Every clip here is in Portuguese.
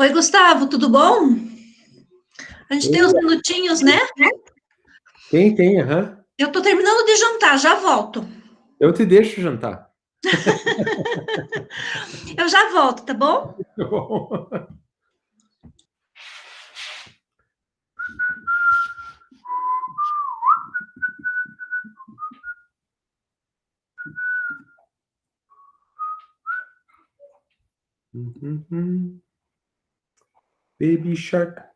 Oi, Gustavo, tudo bom? A gente tem uns minutinhos, né? Tem, aham. Eu tô terminando de jantar, já volto. Eu te deixo jantar. Eu já volto, tá bom? Tá bom. Baby Shark.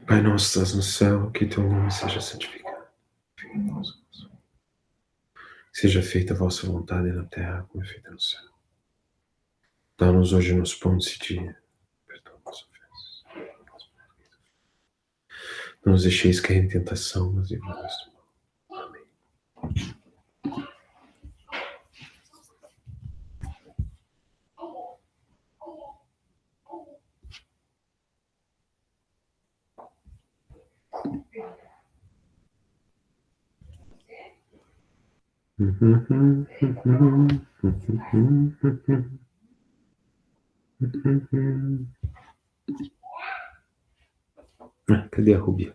Pai nosso, estás no céu, que teu nome seja santificado. Seja feita a vossa vontade na terra, como é feita no céu. Dá-nos hoje o nosso pão desse dia. Perdoa nossas ofensas. Não nos deixeis cair em tentação, mas livrai-nos do mal. Amém. Cadê a Rubia?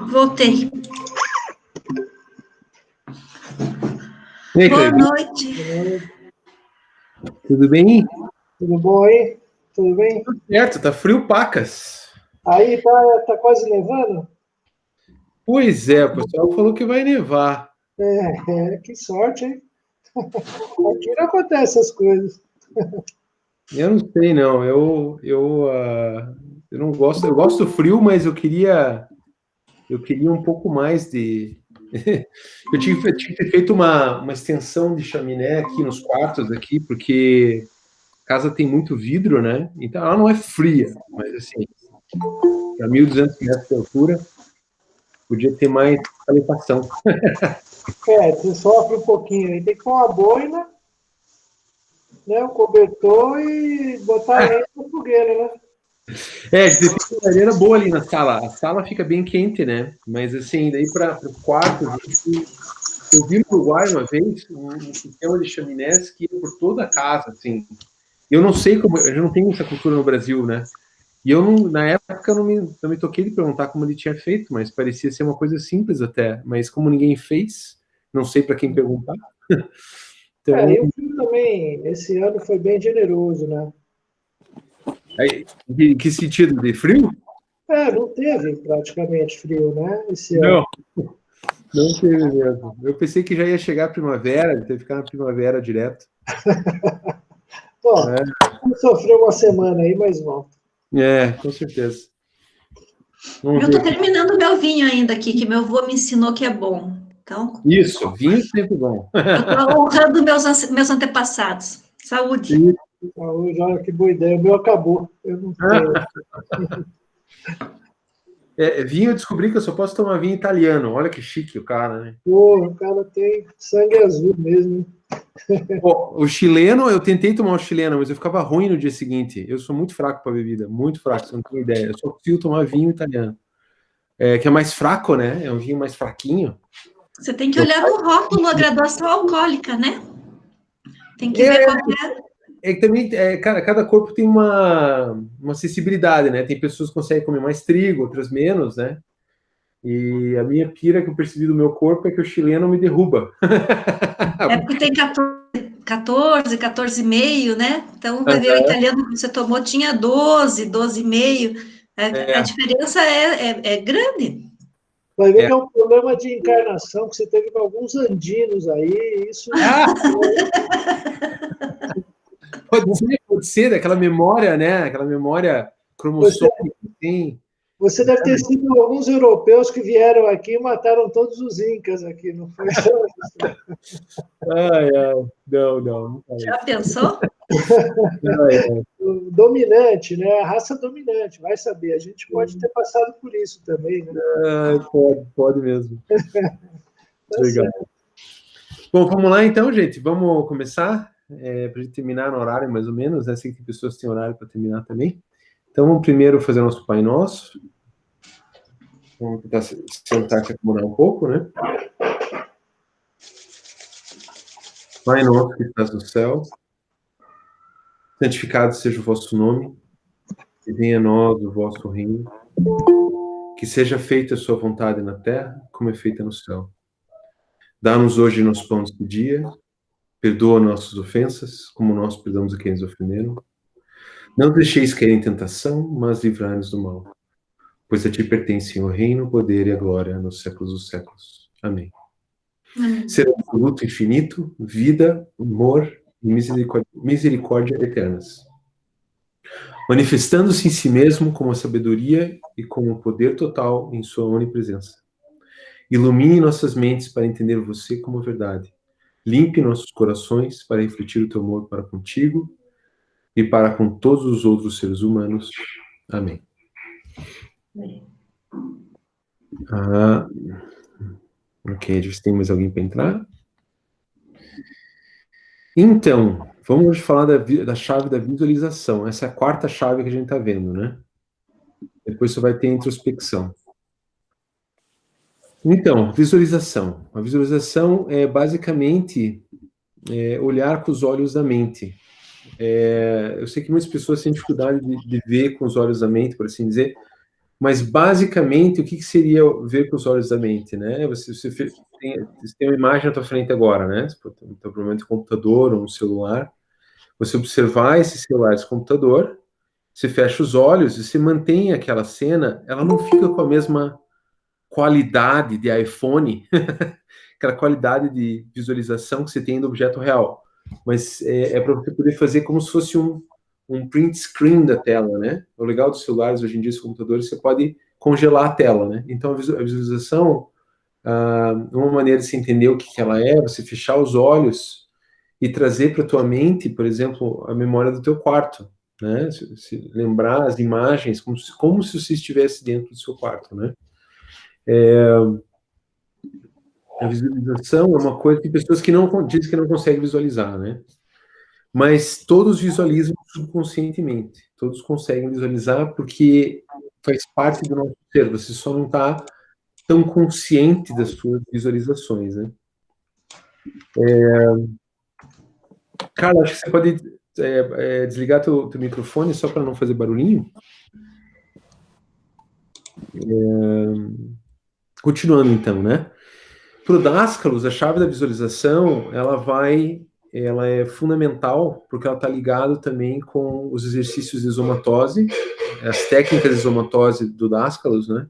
Voltei. E aí, Boa Cleber? noite. Tudo bem? Tudo bom aí? Tudo bem? Tudo certo, tá frio pacas. Aí tá quase nevando? Pois é, o pessoal falou que vai nevar. Que sorte, hein? Aqui não acontece essas coisas. Eu não sei, não. Eu não gosto. Eu gosto do frio, mas eu queria um pouco mais de. Eu tinha que ter feito uma extensão de chaminé aqui nos quartos aqui, porque a casa tem muito vidro, né? Então ela não é fria, mas assim, a 1.200 metros de altura, podia ter mais calefação. Você sofre um pouquinho aí. Tem que pôr uma boina, né? Um cobertor e botar lenha na fogueira, né? É, de ter feito uma lareira boa ali na sala. A sala fica bem quente, né? Mas assim, daí para o quarto, eu vi no Uruguai uma vez um sistema de chaminés que ia por toda a casa, assim. Eu não sei como, eu já não tenho essa cultura no Brasil, né? E eu não, na época eu não me toquei de perguntar como ele tinha feito, mas parecia ser uma coisa simples até. Mas como ninguém fez, não sei para quem perguntar. Então, E o frio também, esse ano foi bem generoso, né? aí, que sentido de frio? Não teve praticamente frio, né? Esse ano. Não teve mesmo. Eu pensei que já ia chegar a primavera, ter que ficar na primavera direto. Bom, vamos sofrer uma semana aí, mas volta. Com certeza. Eu estou terminando meu vinho ainda aqui, que meu avô me ensinou que é bom. Então, Isso, vinho sempre bom. eu estou honrando meus antepassados. Saúde. Saúde, olha que boa ideia. O meu acabou. Eu não tenho. Vinho eu descobri que eu só posso tomar vinho italiano. Olha que chique o cara, né? Pô, o cara tem sangue azul mesmo. Pô, o chileno, eu tentei tomar o chileno, mas eu ficava ruim no dia seguinte. Eu sou muito fraco para bebida, muito fraco, você não tem ideia. Eu só consigo tomar vinho italiano. Que é mais fraco, né? É um vinho mais fraquinho. Você tem que olhar no rótulo a graduação alcoólica, né? Tem que ver qual é. Que também, cara, cada corpo tem uma acessibilidade, né? Tem pessoas que conseguem comer mais trigo, outras menos, né? E a minha pira que eu percebi do meu corpo é que o chileno me derruba. É porque tem 14,5, né? Então, vai ver o italiano que você tomou tinha 12, 12,5. A diferença é grande. Vai ver que é um problema de encarnação que você teve com alguns andinos aí. Isso. Pode ser, daquela memória, né? Aquela memória cromossômica que tem. Você deve ter sido alguns europeus que vieram aqui e mataram todos os incas aqui, não foi? Não. Já pensou? Dominante, né? A raça dominante, vai saber. A gente pode ter passado por isso também, né? Pode mesmo. Tá Legal. certo. Bom, vamos lá então, gente. Vamos começar para a gente terminar no horário, mais ou menos, né? Sei que pessoas têm horário para terminar também. Então, vamos primeiro fazer o nosso Pai Nosso. Vamos tentar sentar e se acomodar um pouco, né? Pai nosso que estás no céu, santificado seja o vosso nome, que venha a nós o vosso reino, que seja feita a sua vontade na terra, como é feita no céu. Dá-nos hoje nosso pão do dia, perdoa nossas ofensas, como nós perdoamos a quem nos ofenderam. Não deixeis cair em tentação, mas livrai-nos do mal. Pois a ti pertencem o reino, o poder e a glória nos séculos dos séculos. Amém. Ser absoluto, infinito, vida, amor e misericórdia eternas. Manifestando-se em si mesmo com a sabedoria e com o poder total em sua onipresença. Ilumine nossas mentes para entender você como verdade. Limpe nossos corações para refletir o teu amor para contigo e para com todos os outros seres humanos. Amém. Ok, deixa eu ver se tem mais alguém para entrar. Então, vamos hoje falar da chave da visualização. Essa é a quarta chave que a gente está vendo, né? Depois você vai ter a introspecção. Então, visualização. A visualização é basicamente olhar com os olhos da mente. Eu sei que muitas pessoas têm dificuldade de ver com os olhos da mente, por assim dizer, Mas, basicamente, o que seria ver com os olhos da mente, né? Você tem uma imagem na tua frente agora, né? Provavelmente um computador ou um celular. Você observar esse celular, esse computador, você fecha os olhos e você mantém aquela cena, ela não fica com a mesma qualidade de iPhone, aquela qualidade de visualização que você tem do objeto real. Mas é para você poder fazer como se fosse um print screen da tela, né? O legal dos celulares hoje em dia, os computadores, você pode congelar a tela, né? Então, a visualização, uma maneira de se entender o que ela é, você fechar os olhos e trazer para a tua mente, por exemplo, a memória do teu quarto, né? Se lembrar as imagens como se você estivesse dentro do seu quarto, né? A visualização é uma coisa que pessoas que não dizem que não conseguem visualizar, né? Mas todos visualizam subconscientemente. Todos conseguem visualizar porque faz parte do nosso ser. Você só não está tão consciente das suas visualizações, né? Cara, acho que você pode desligar teu microfone só para não fazer barulhinho. Continuando, então, né? Para o Dascalos, a chave da visualização, ela é fundamental, porque ela está ligada também com os exercícios de isomatose, as técnicas de isomatose do Dascalos, né?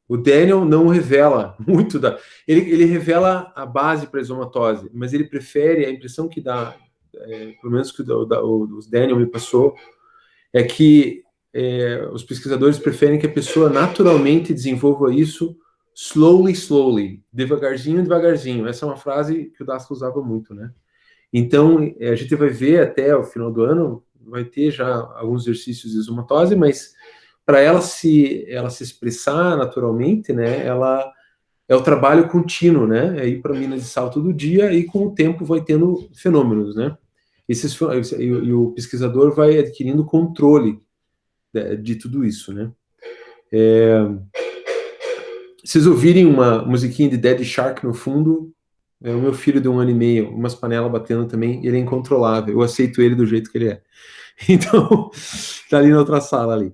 O Daniel não revela muito ele revela a base para a isomatose, mas ele prefere, a impressão que dá, pelo menos que o Daniel me passou, é que os pesquisadores preferem que a pessoa naturalmente desenvolva isso slowly, devagarzinho, devagarzinho. Essa é uma frase que o Daskal usava muito, né? Então, a gente vai ver até o final do ano, vai ter já alguns exercícios de isomatose, mas para ela se expressar naturalmente, né, ela é o trabalho contínuo, né? É ir para Minas de Sal todo dia e com o tempo vai tendo fenômenos, né? E o pesquisador vai adquirindo controle de tudo isso, né? Se vocês ouvirem uma musiquinha de Daddy Shark no fundo, é o meu filho de 1 ano e meio, umas panelas batendo também, ele é incontrolável, eu aceito ele do jeito que ele é. Então, tá ali na outra sala ali.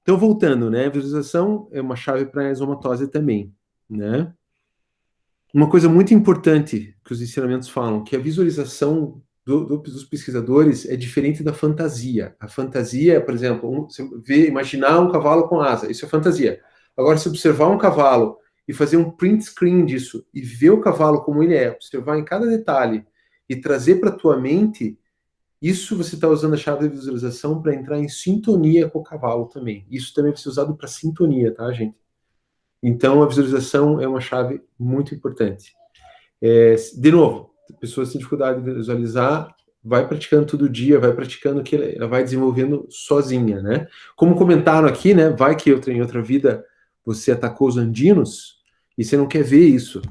Então, voltando, né? Visualização é uma chave para a isomatose também, né? Uma coisa muito importante que os ensinamentos falam, que a visualização dos pesquisadores é diferente da fantasia. A fantasia, por exemplo, imaginar um cavalo com asa, isso é fantasia. Agora, se observar um cavalo e fazer um print screen disso e ver o cavalo como ele é, observar em cada detalhe e trazer para a tua mente, isso você está usando a chave de visualização para entrar em sintonia com o cavalo também. Isso também vai ser usado para sintonia, tá, gente? Então, a visualização é uma chave muito importante. De novo, pessoas que têm dificuldade de visualizar, vai praticando todo dia, vai praticando que ela vai desenvolvendo sozinha, né? Como comentaram aqui, né? Vai que em outra vida você atacou os andinos e você não quer ver isso.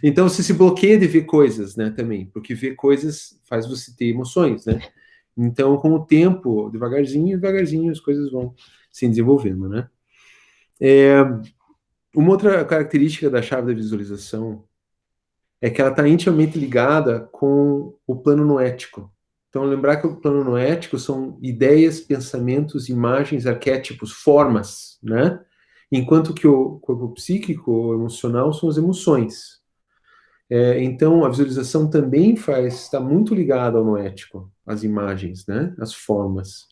Então, você se bloqueia de ver coisas, né? Também, porque ver coisas faz você ter emoções, né? Então, com o tempo, devagarzinho, as coisas vão se desenvolvendo, né? Uma outra característica da chave da visualização é que ela está intimamente ligada com o plano noético. Então, lembrar que o plano noético são ideias, pensamentos, imagens, arquétipos, formas, né? Enquanto que o corpo psíquico ou emocional são as emoções. Então, a visualização também está muito ligada ao noético, às imagens, né? As formas.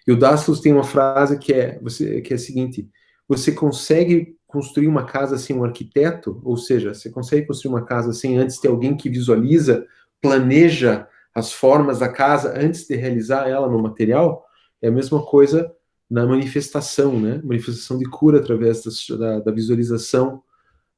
E o Daslos tem uma frase que é a seguinte: você consegue construir uma casa sem um arquiteto? Ou seja, você consegue construir uma casa sem antes ter alguém que visualiza, planeja as formas da casa antes de realizar ela no material? É a mesma coisa na manifestação, né? Manifestação de cura através da visualização,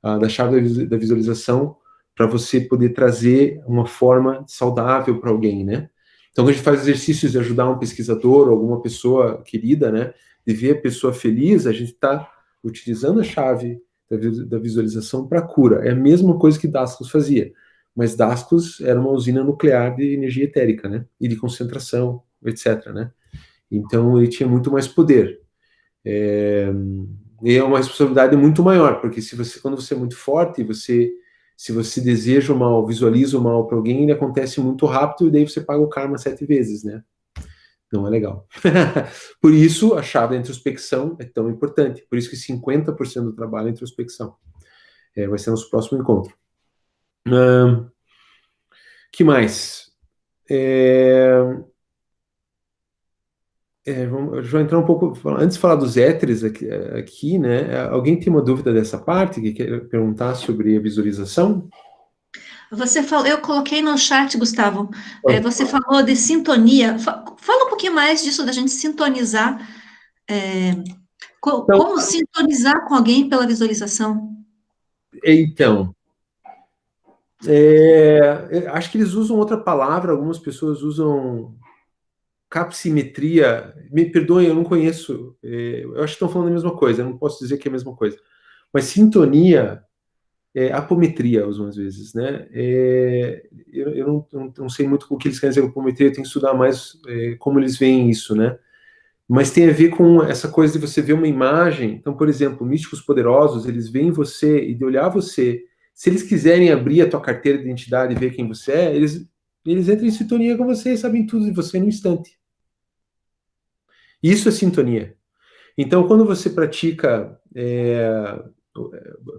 da chave da visualização, para você poder trazer uma forma saudável para alguém, né? Então, quando a gente faz exercícios de ajudar um pesquisador ou alguma pessoa querida, né? De ver a pessoa feliz, a gente está utilizando a chave da visualização para cura. É a mesma coisa que Dasclos fazia, mas Dasclos era uma usina nuclear de energia etérica, né? E de concentração, etc, né? Então, ele tinha muito mais poder. E é uma responsabilidade muito maior, porque quando você é muito forte, se você deseja o mal, visualiza o mal para alguém, ele acontece muito rápido e daí você paga o karma 7 vezes, né? Não é legal. Por isso, a chave da introspecção é tão importante. Por isso que 50% do trabalho é introspecção. Vai ser nosso próximo encontro. Que mais? Vou entrar um pouco... Antes de falar dos éteres aqui, né? Alguém tem uma dúvida dessa parte que quer perguntar sobre a visualização? Você falou, eu coloquei no chat, Gustavo, você falou de sintonia. Fala um pouquinho mais disso, da gente sintonizar. Como sintonizar com alguém pela visualização? Então, acho que eles usam outra palavra, algumas pessoas usam capsimetria. Me perdoem, eu não conheço. Eu acho que estão falando a mesma coisa, eu não posso dizer que é a mesma coisa. Mas sintonia... apometria, algumas vezes, né? Eu não sei muito o que eles querem dizer com apometria, eu tenho que estudar mais como eles veem isso, né? Mas tem a ver com essa coisa de você ver uma imagem. Então, por exemplo, místicos poderosos, eles veem você e de olhar você. Se eles quiserem abrir a tua carteira de identidade e ver quem você é, eles entram em sintonia com você e sabem tudo de você no instante. Isso é sintonia. Então, quando você pratica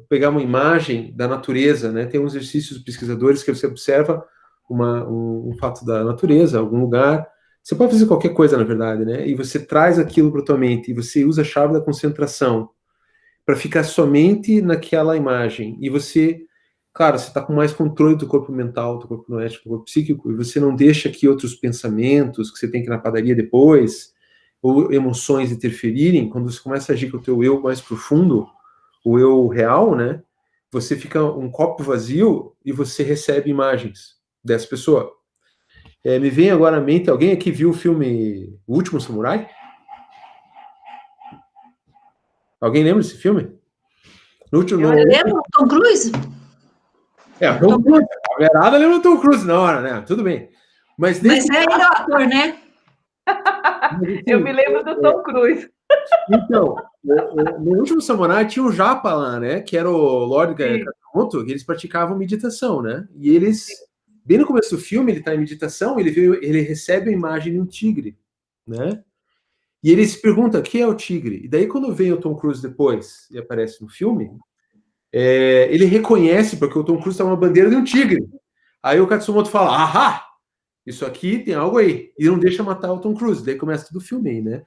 pegar uma imagem da natureza, né? Tem uns exercícios dos pesquisadores que você observa um fato da natureza, algum lugar. Você pode fazer qualquer coisa, na verdade, né? E você traz aquilo para tua mente e você usa a chave da concentração para ficar somente naquela imagem. E você, claro, você está com mais controle do corpo mental, do corpo noético, do corpo psíquico, e você não deixa que outros pensamentos que você tem que ir na padaria depois, ou emoções interferirem. Quando você começa a agir com o teu eu mais profundo, o eu real, né? Você fica um copo vazio e você recebe imagens dessa pessoa. Me vem agora à mente, alguém aqui viu o filme O Último Samurai? Alguém lembra desse filme? Eu lembro, Tom Cruise? Tom Cruise. A verada lembra do Tom Cruise na hora, né? Tudo bem. Mas ele é o ator, né? Eu me lembro do Tom Cruise. Então, no Último Samurai tinha um japa lá, né? Que era o Lord Kakamoto, que eles praticavam meditação, né? E eles, bem no começo do filme, ele está em meditação, ele recebe a imagem de um tigre, né? E ele se pergunta, quem é o tigre? E daí, quando vem o Tom Cruise depois e aparece no filme, ele reconhece, porque o Tom Cruise está uma bandeira de um tigre. Aí o Katsumoto fala, ahá, isso aqui tem algo aí. E não deixa matar o Tom Cruise. Daí começa tudo o filme aí, né?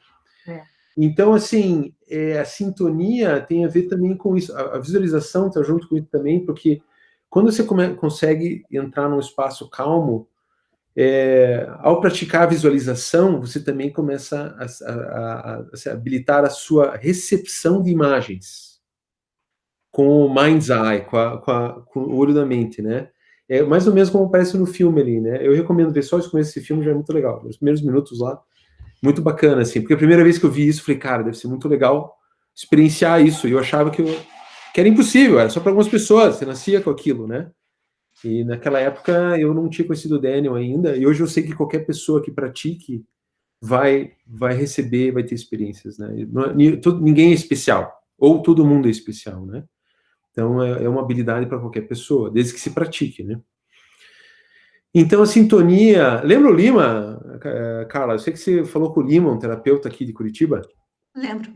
Então, assim, a sintonia tem a ver também com isso. A visualização está junto com isso também, porque quando você consegue entrar num espaço calmo, ao praticar a visualização, você também começa a habilitar a sua recepção de imagens com o mind's eye, com o olho da mente, né? É mais ou menos como aparece no filme ali, né? Eu recomendo ver só esse filme, já é muito legal. Os primeiros minutos lá, muito bacana, assim, porque a primeira vez que eu vi isso, eu falei, cara, deve ser muito legal experienciar isso, e eu achava que era impossível, era só para algumas pessoas, você nascia com aquilo, né? E naquela época eu não tinha conhecido o Daniel ainda, e hoje eu sei que qualquer pessoa que pratique vai receber, vai ter experiências, né? Ninguém é especial, ou todo mundo é especial, né? Então é uma habilidade para qualquer pessoa, desde que se pratique, né? Então, a sintonia... Lembra o Lima, Carla? Eu sei que você falou com o Lima, um terapeuta aqui de Curitiba. Lembro.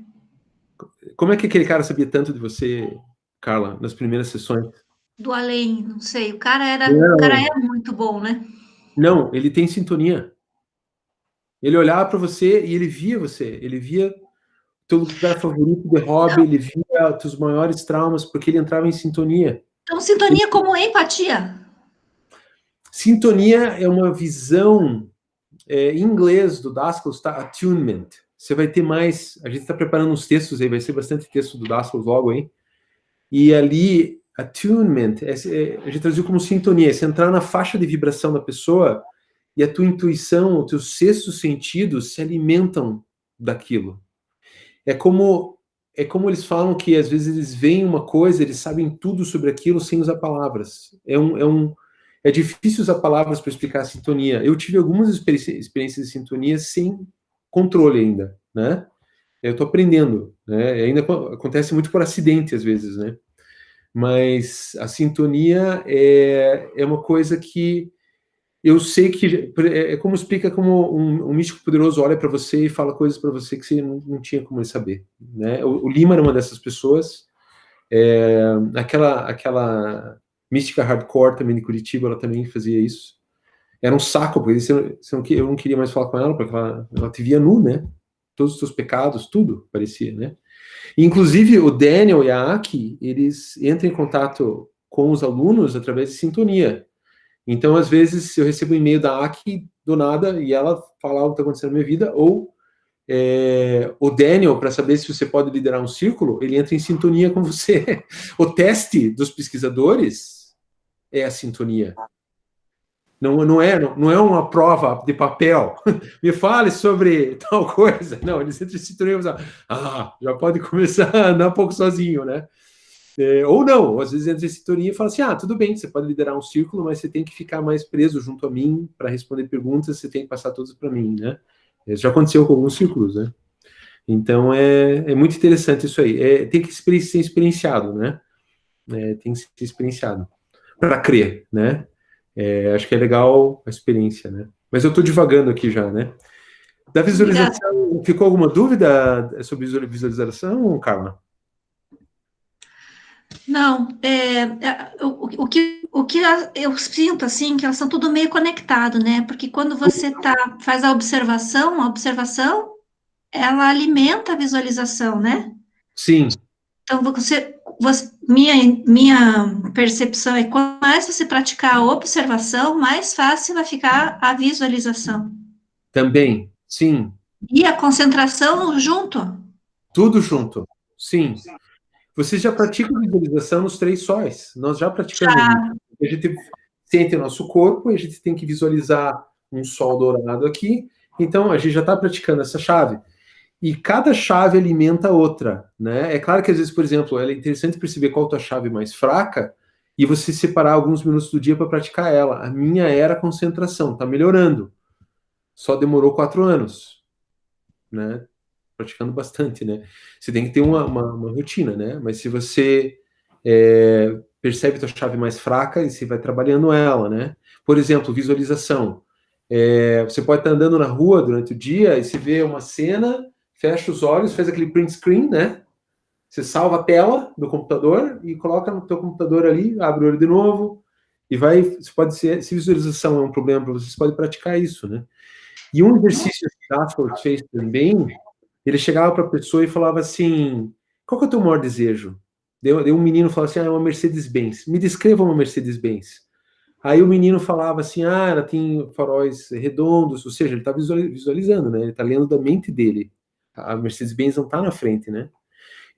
Como é que aquele cara sabia tanto de você, Carla, nas primeiras sessões? Do além, não sei. O cara é muito bom, né? Não, ele tem sintonia. Ele olhava para você e ele via você. Ele via teu lugar favorito de hobby, ele via teus maiores traumas, porque ele entrava em sintonia. Então, sintonia como empatia. Sintonia é uma visão... em inglês do Daskal está attunement. Você vai ter mais... A gente está preparando uns textos aí, vai ser bastante texto do Daskal logo aí. E ali, attunement, a gente traduziu como sintonia, é você entrar na faixa de vibração da pessoa e a tua intuição, os teus sextos sentidos se alimentam daquilo. É como eles falam que às vezes eles veem uma coisa, eles sabem tudo sobre aquilo sem usar palavras. É difícil usar palavras para explicar a sintonia. Eu tive algumas experiências de sintonia sem controle ainda, né? Eu estou aprendendo, né? Ainda acontece muito por acidente, às vezes, né? Mas a sintonia é uma coisa que eu sei que é como explica como um místico poderoso olha para você e fala coisas para você que você não tinha como ele saber, né? O Lima era uma dessas pessoas. Aquela mística hardcore também de Curitiba, ela também fazia isso. Era um saco, porque eu não queria mais falar com ela, porque ela te via nu, né? Todos os seus pecados, tudo parecia, né? Inclusive, o Daniel e a Aki, eles entram em contato com os alunos através de sintonia. Então, às vezes, eu recebo um e-mail da Aki do nada e ela fala o que está acontecendo na minha vida, ou o Daniel, para saber se você pode liderar um círculo, ele entra em sintonia com você. O teste dos pesquisadores é a sintonia. Não é uma prova de papel. Me fale sobre tal coisa. Não, eles entram em sintonia e falam, já pode começar a andar um pouco sozinho, né? Ou não, às vezes entra em sintonia e fala assim, tudo bem, você pode liderar um círculo, mas você tem que ficar mais preso junto a mim para responder perguntas, você tem que passar todas para mim, né? Isso já aconteceu com alguns círculos, né? Então, é muito interessante isso aí. Tem que ser experienciado, né? Tem que ser experienciado para crer, né? Acho que é legal a experiência, né? Mas eu estou divagando aqui já, né? Da visualização, obrigada. Ficou alguma dúvida sobre visualização, Carla? Não, o que eu sinto, assim, que elas são tudo meio conectado, né? Porque quando você faz a observação, ela alimenta a visualização, né? Sim. Então, minha percepção é que quanto mais você praticar a observação, mais fácil vai ficar a visualização. Também, sim. E a concentração junto. Tudo junto, sim. Vocês já praticam visualização nos 3 sóis. Nós já praticamos. Já. A gente sente o nosso corpo e a gente tem que visualizar um sol dourado aqui. Então, a gente já está praticando essa chave. E cada chave alimenta a outra, né? É claro que às vezes, por exemplo, é interessante perceber qual é a tua chave mais fraca e você separar alguns minutos do dia para praticar ela. A minha era a concentração, tá melhorando. Só demorou 4 anos, né? Praticando bastante, né? Você tem que ter uma rotina, né? Mas se você percebe a tua chave mais fraca e você vai trabalhando ela, né? Por exemplo, visualização. Você pode estar andando na rua durante o dia e você vê uma cena, fecha os olhos, faz aquele print screen, né? Você salva a tela do computador e coloca no teu computador ali, abre o olho de novo e vai. Você pode ser, se visualização é um problema para você pode praticar isso, né? E um exercício que a Ashford fez também, ele chegava para a pessoa e falava assim: qual que é o teu maior desejo? Daí um menino falava assim: é uma Mercedes-Benz. Me descreva uma Mercedes-Benz. Aí o menino falava assim: ela tem faróis redondos, ou seja, ele está visualizando, né? Ele está lendo da mente dele. A Mercedes-Benz não está na frente, né?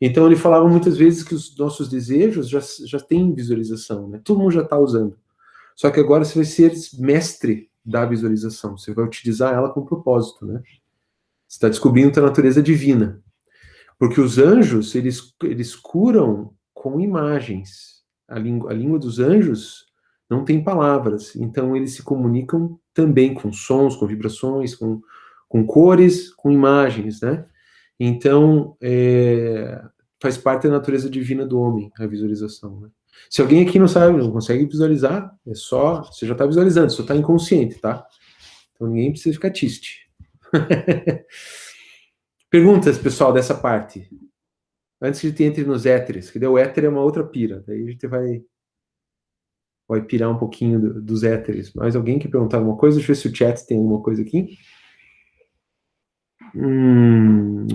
Então ele falava muitas vezes que os nossos desejos já têm visualização, né? Todo mundo já está usando. Só que agora você vai ser mestre da visualização. Você vai utilizar ela com propósito, né? Você está descobrindo a natureza divina. Porque os anjos, eles curam com imagens. A língua dos anjos não tem palavras. Então, eles se comunicam também com sons, com vibrações, com cores, com imagens, né? Então, faz parte da natureza divina do homem, a visualização, né? Se alguém aqui não sabe, não consegue visualizar, você já está visualizando, só está inconsciente, tá? Então, ninguém precisa ficar triste. Perguntas, pessoal, dessa parte. Antes que a gente entre nos éteres, que daí o éter é uma outra pira. Daí a gente vai pirar um pouquinho dos éteres. Mais alguém quer perguntar alguma coisa? Deixa eu ver se o chat tem alguma coisa aqui.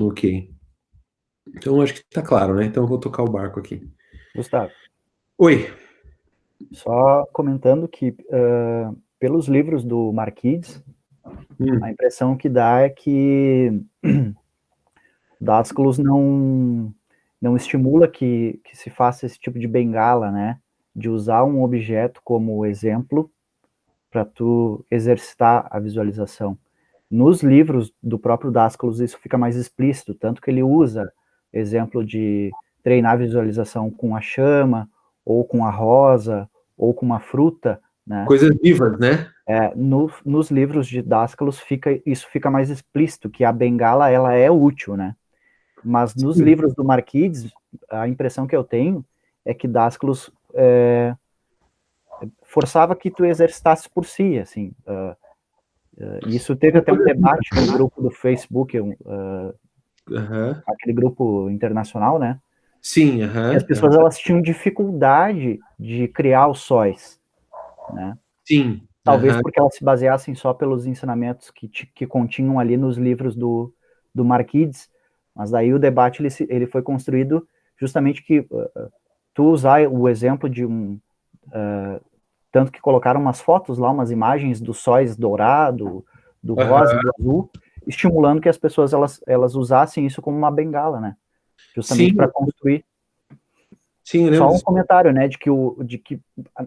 Ok. Então, acho que está claro, né? Então, eu vou tocar o barco aqui. Gustavo. Oi. Só comentando que, pelos livros do Marquides, a impressão que dá é que Dasclos não estimula que se faça esse tipo de bengala, né? De usar um objeto como exemplo para tu exercitar a visualização. Nos livros do próprio Dasclos isso fica mais explícito, tanto que ele usa exemplo de treinar a visualização com a chama, ou com a rosa, ou com uma fruta, né? Coisas vivas, né? Nos livros de Dasclos isso fica mais explícito, que a bengala ela é útil, né? Mas nos livros do Marquides, a impressão que eu tenho é que Dasclos forçava que tu exercitasse por si, assim. Isso teve até um debate no grupo do Facebook, aquele grupo internacional, né? Sim, Que as pessoas elas tinham dificuldade de criar os sóis, né? Sim. Talvez porque elas se baseassem só pelos ensinamentos que continham ali nos livros do Marquides, mas daí o debate ele foi construído justamente que tu usar o exemplo de tanto que colocaram umas fotos lá, umas imagens dos sóis dourado, do rosa e do azul, estimulando que as pessoas elas usassem isso como uma bengala, né? Justamente para construir. Sim, eu Só lembro um disso. comentário, né, de que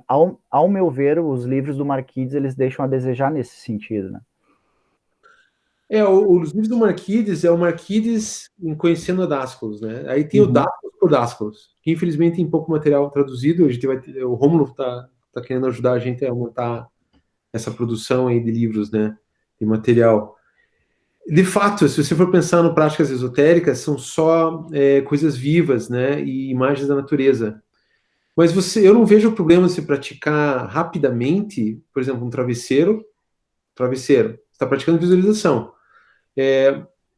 ao meu ver, os livros do Marquides, eles deixam a desejar nesse sentido, né? Os livros do Marquides é o Marquides em Conhecendo Dásculos, né? Aí tem o Dásculos por Dásculos, que infelizmente tem pouco material traduzido. A gente vai ter, o Rômulo tá querendo ajudar a gente a montar essa produção aí de livros, né? De material. De fato, se você for pensar no práticas esotéricas, são só coisas vivas, né? E imagens da natureza. Mas eu não vejo problema se praticar rapidamente, por exemplo, um travesseiro. Você está praticando visualização.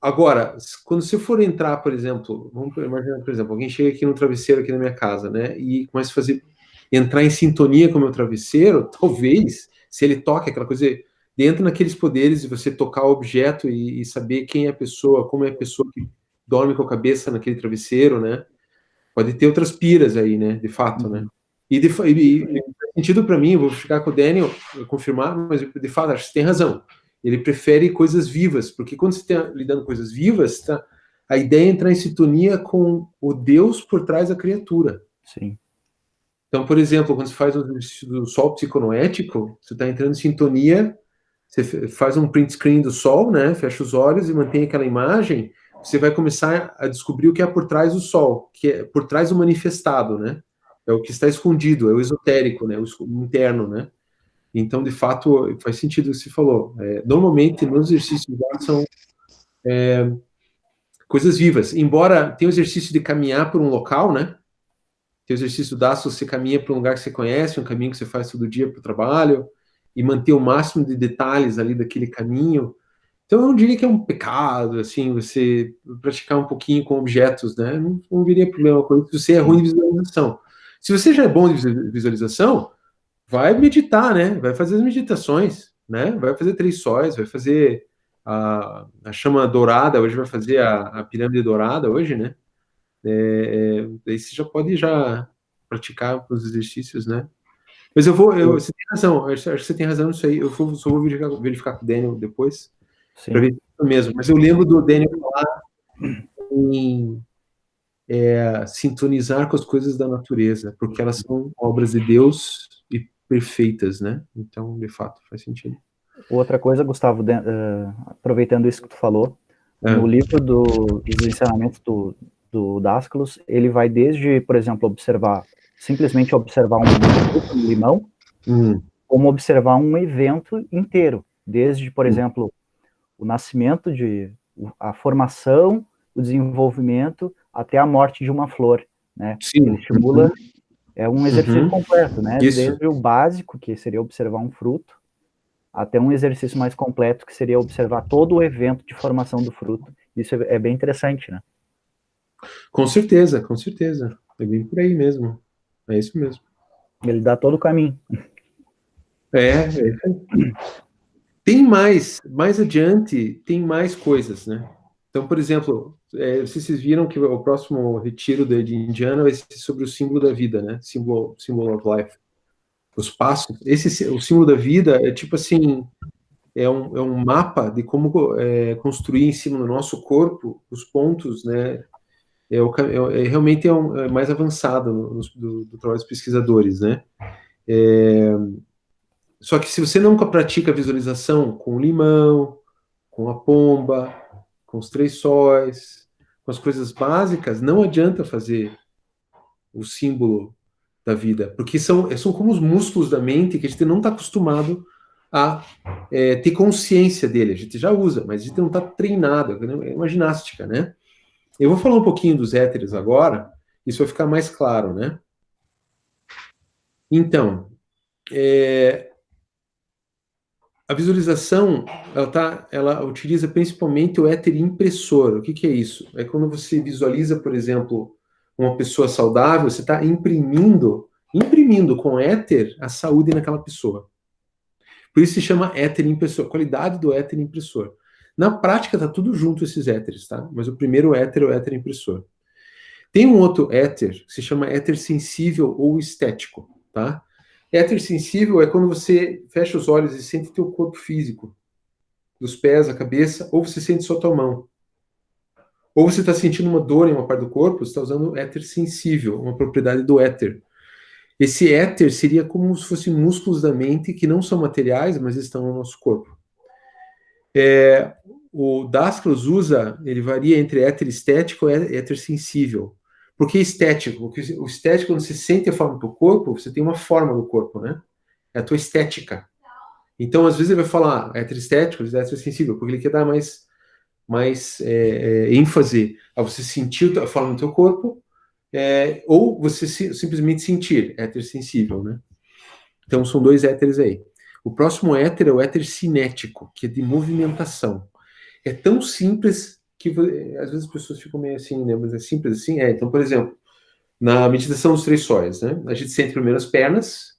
Agora, quando você for entrar, por exemplo, vamos imaginar, por exemplo, alguém chega aqui no travesseiro aqui na minha casa, né, e começa a entrar em sintonia com o meu travesseiro, talvez, se ele toca aquela coisa, entra naqueles poderes de você tocar o objeto e saber quem é a pessoa, como é a pessoa que dorme com a cabeça naquele travesseiro, né, pode ter outras piras aí, né, de fato, né, e faz sentido para mim, eu vou ficar com o Daniel, confirmar, mas de fato, acho que você tem razão. Ele prefere coisas vivas, porque quando você está lidando com coisas vivas, a ideia é entrar em sintonia com o Deus por trás da criatura. Sim. Então, por exemplo, quando você faz o exercício do sol psiconoético, você está entrando em sintonia, você faz um print screen do sol, né? Fecha os olhos e mantém aquela imagem, você vai começar a descobrir o que é por trás do sol, que é por trás do manifestado, né? É o que está escondido, é o esotérico, né? O interno, né? Então, de fato, faz sentido o que você falou. Normalmente, nos exercícios lá são coisas vivas. Embora tenha o exercício de caminhar por um local, né? Tem o exercício da você caminha para um lugar que você conhece, um caminho que você faz todo dia para o trabalho, e manter o máximo de detalhes ali daquele caminho. Então, eu não diria que é um pecado, assim, você praticar um pouquinho com objetos, né? Não viria problema com isso se você é ruim de visualização. Se você já é bom de visualização, vai meditar, né? Vai fazer as meditações, né? Vai fazer 3 sóis, vai fazer a chama dourada, hoje vai fazer a pirâmide dourada hoje, né? Daí você já pode praticar os exercícios, né? Mas você tem razão, acho que você tem razão nisso aí. Só vou verificar com o Daniel depois, para ver se é isso mesmo. Mas eu lembro do Daniel falar em sintonizar com as coisas da natureza, porque elas são obras de Deus e perfeitas, né? Então, de fato, faz sentido. Outra coisa, Gustavo, aproveitando isso que tu falou, no livro dos ensinamentos do Dáscalos, ele vai desde, por exemplo, simplesmente observar um limão, como observar um evento inteiro, desde, por exemplo, o nascimento, a formação, o desenvolvimento, até a morte de uma flor, né? Sim. Ele estimula, é um exercício completo, né? Isso. Desde o básico, que seria observar um fruto, até um exercício mais completo, que seria observar todo o evento de formação do fruto. Isso é bem interessante, né? Com certeza, com certeza. É bem por aí mesmo. É isso mesmo. Ele dá todo o caminho. Tem mais adiante, tem mais coisas, né? Então, por exemplo, vocês viram que o próximo retiro de Indiana vai ser sobre o símbolo da vida, né? Symbol of life. Os passos. O símbolo da vida é tipo assim, é um mapa de como construir em cima do nosso corpo os pontos, né? Realmente é mais avançado do trabalho dos pesquisadores, né? Só que se você nunca pratica a visualização com o limão, com a pomba, com os 3 sóis, com as coisas básicas, não adianta fazer o símbolo da vida, porque são como os músculos da mente que a gente não está acostumado a ter consciência dele. A gente já usa, mas a gente não está treinado, é uma ginástica, né? Eu vou falar um pouquinho dos éteres agora, isso vai ficar mais claro, né? Então, A visualização, ela utiliza principalmente o éter impressor. O que é isso? É quando você visualiza, por exemplo, uma pessoa saudável, você está imprimindo com éter a saúde naquela pessoa. Por isso se chama éter impressor, qualidade do éter impressor. Na prática está tudo junto esses éteres, tá? Mas o primeiro éter é o éter impressor. Tem um outro éter que se chama éter sensível ou estético, tá? Éter sensível é quando você fecha os olhos e sente o teu corpo físico, dos pés à cabeça, ou você sente só tua mão. Ou você está sentindo uma dor em uma parte do corpo, você está usando éter sensível, uma propriedade do éter. Esse éter seria como se fossem músculos da mente que não são materiais, mas estão no nosso corpo. O Dasclos usa, ele varia entre éter estético e éter sensível. Por que estético? Porque o estético, quando você sente a forma do corpo, você tem uma forma do corpo, né? É a tua estética. Então, às vezes ele vai falar éter estético, éter sensível, porque ele quer dar mais ênfase a você sentir a forma do teu corpo, ou você simplesmente sentir, éter sensível, né? Então, são dois éteres aí. O próximo éter é o éter cinético, que é de movimentação. É tão simples que às vezes as pessoas ficam meio assim, né? Mas é simples assim? Então, por exemplo, na meditação dos 3 sóis, né? A gente sente primeiro as pernas,